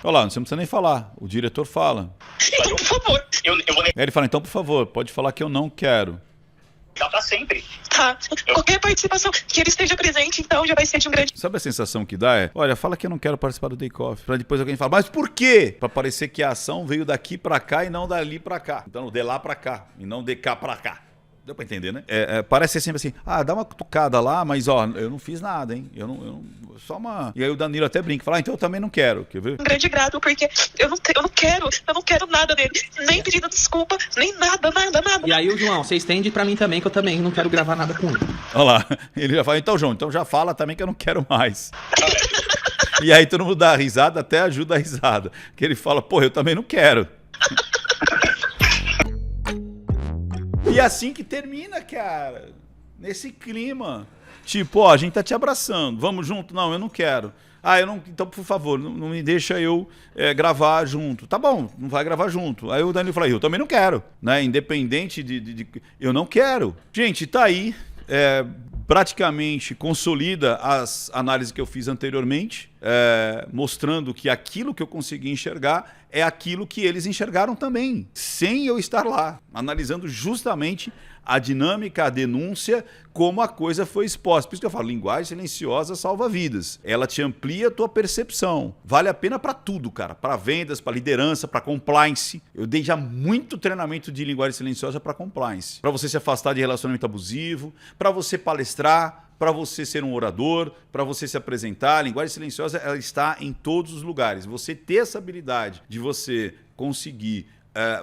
Olha lá, você não precisa nem falar. O diretor fala. Então, por favor. Eu vou negar Ele fala, então, por favor, pode falar que eu não quero. pra sempre. Tá. Qualquer participação que ele esteja presente, então, já vai ser de um grande... Sabe a sensação que dá? Olha, fala que eu não quero participar do Take Off. Pra depois alguém falar, mas por quê? Pra parecer que a ação veio daqui pra cá e não dali pra cá. Então, de lá pra cá e não de cá pra cá. Deu pra entender, né? Parece ser sempre assim, dá uma cutucada lá, mas ó, eu não fiz nada, hein? Eu não só uma... E aí o Danilo até brinca, fala, então eu também não quero, quer ver? Um grande grado, porque eu não quero nada dele. Nem pedido desculpa, nem nada. E aí o João, você estende pra mim também, que eu também não quero gravar nada com ele. Olha lá, ele já fala, então João, então já fala também que eu não quero mais. E aí todo mundo dá risada, até ajuda a risada. Que ele fala, pô, eu também não quero. E assim que termina, cara. Nesse clima. Tipo, ó, a gente tá te abraçando. Vamos junto? Não, eu não quero. Eu não. Então, por favor, não me deixa eu gravar junto. Tá bom, não vai gravar junto. Aí o Danilo fala, eu também não quero. Né? Independente de eu não quero. Gente, tá aí. Praticamente consolida as análises que eu fiz anteriormente, mostrando que aquilo que eu consegui enxergar é aquilo que eles enxergaram também, sem eu estar lá, analisando justamente a dinâmica, a denúncia, como a coisa foi exposta. Por isso que eu falo, linguagem silenciosa salva vidas. Ela te amplia a tua percepção. Vale a pena para tudo, cara. Para vendas, para liderança, para compliance. Eu dei já muito treinamento de linguagem silenciosa para compliance. Para você se afastar de relacionamento abusivo, para você palestrar, para você ser um orador, para você se apresentar. A linguagem silenciosa ela está em todos os lugares. Você ter essa habilidade de você conseguir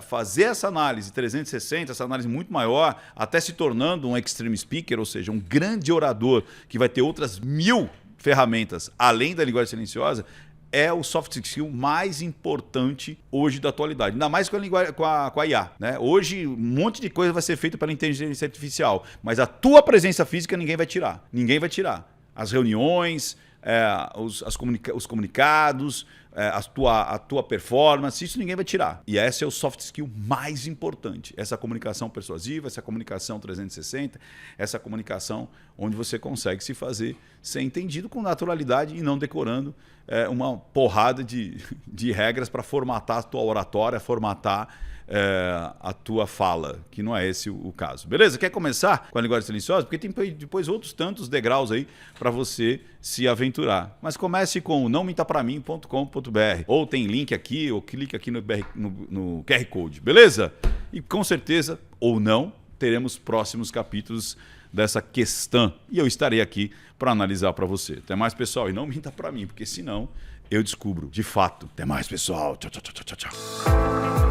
fazer essa análise 360, essa análise muito maior, até se tornando um extreme speaker, ou seja, um grande orador que vai ter outras 1000 ferramentas além da linguagem silenciosa, é o soft skill mais importante hoje da atualidade. Ainda mais com a linguagem, com a IA. Né? Hoje, um monte de coisa vai ser feita pela inteligência artificial, mas a tua presença física ninguém vai tirar. Ninguém vai tirar. As reuniões, os comunicados, a tua performance, isso ninguém vai tirar. E esse é o soft skill mais importante. Essa comunicação persuasiva, essa comunicação 360, essa comunicação onde você consegue se fazer ser entendido com naturalidade e não decorando uma porrada de regras para formatar a tua oratória, formatar a tua fala, que não é esse o caso. Beleza? Quer começar com a linguagem silenciosa? Porque tem depois outros tantos degraus aí para você se aventurar. Mas comece com nãomintapramim.com.br ou tem link aqui, ou clique aqui no QR Code. Beleza? E com certeza, ou não, teremos próximos capítulos dessa questão. E eu estarei aqui para analisar para você. Até mais, pessoal. E não minta para mim, porque senão eu descubro, de fato. Até mais, pessoal. Tchau, tchau, tchau, tchau, tchau.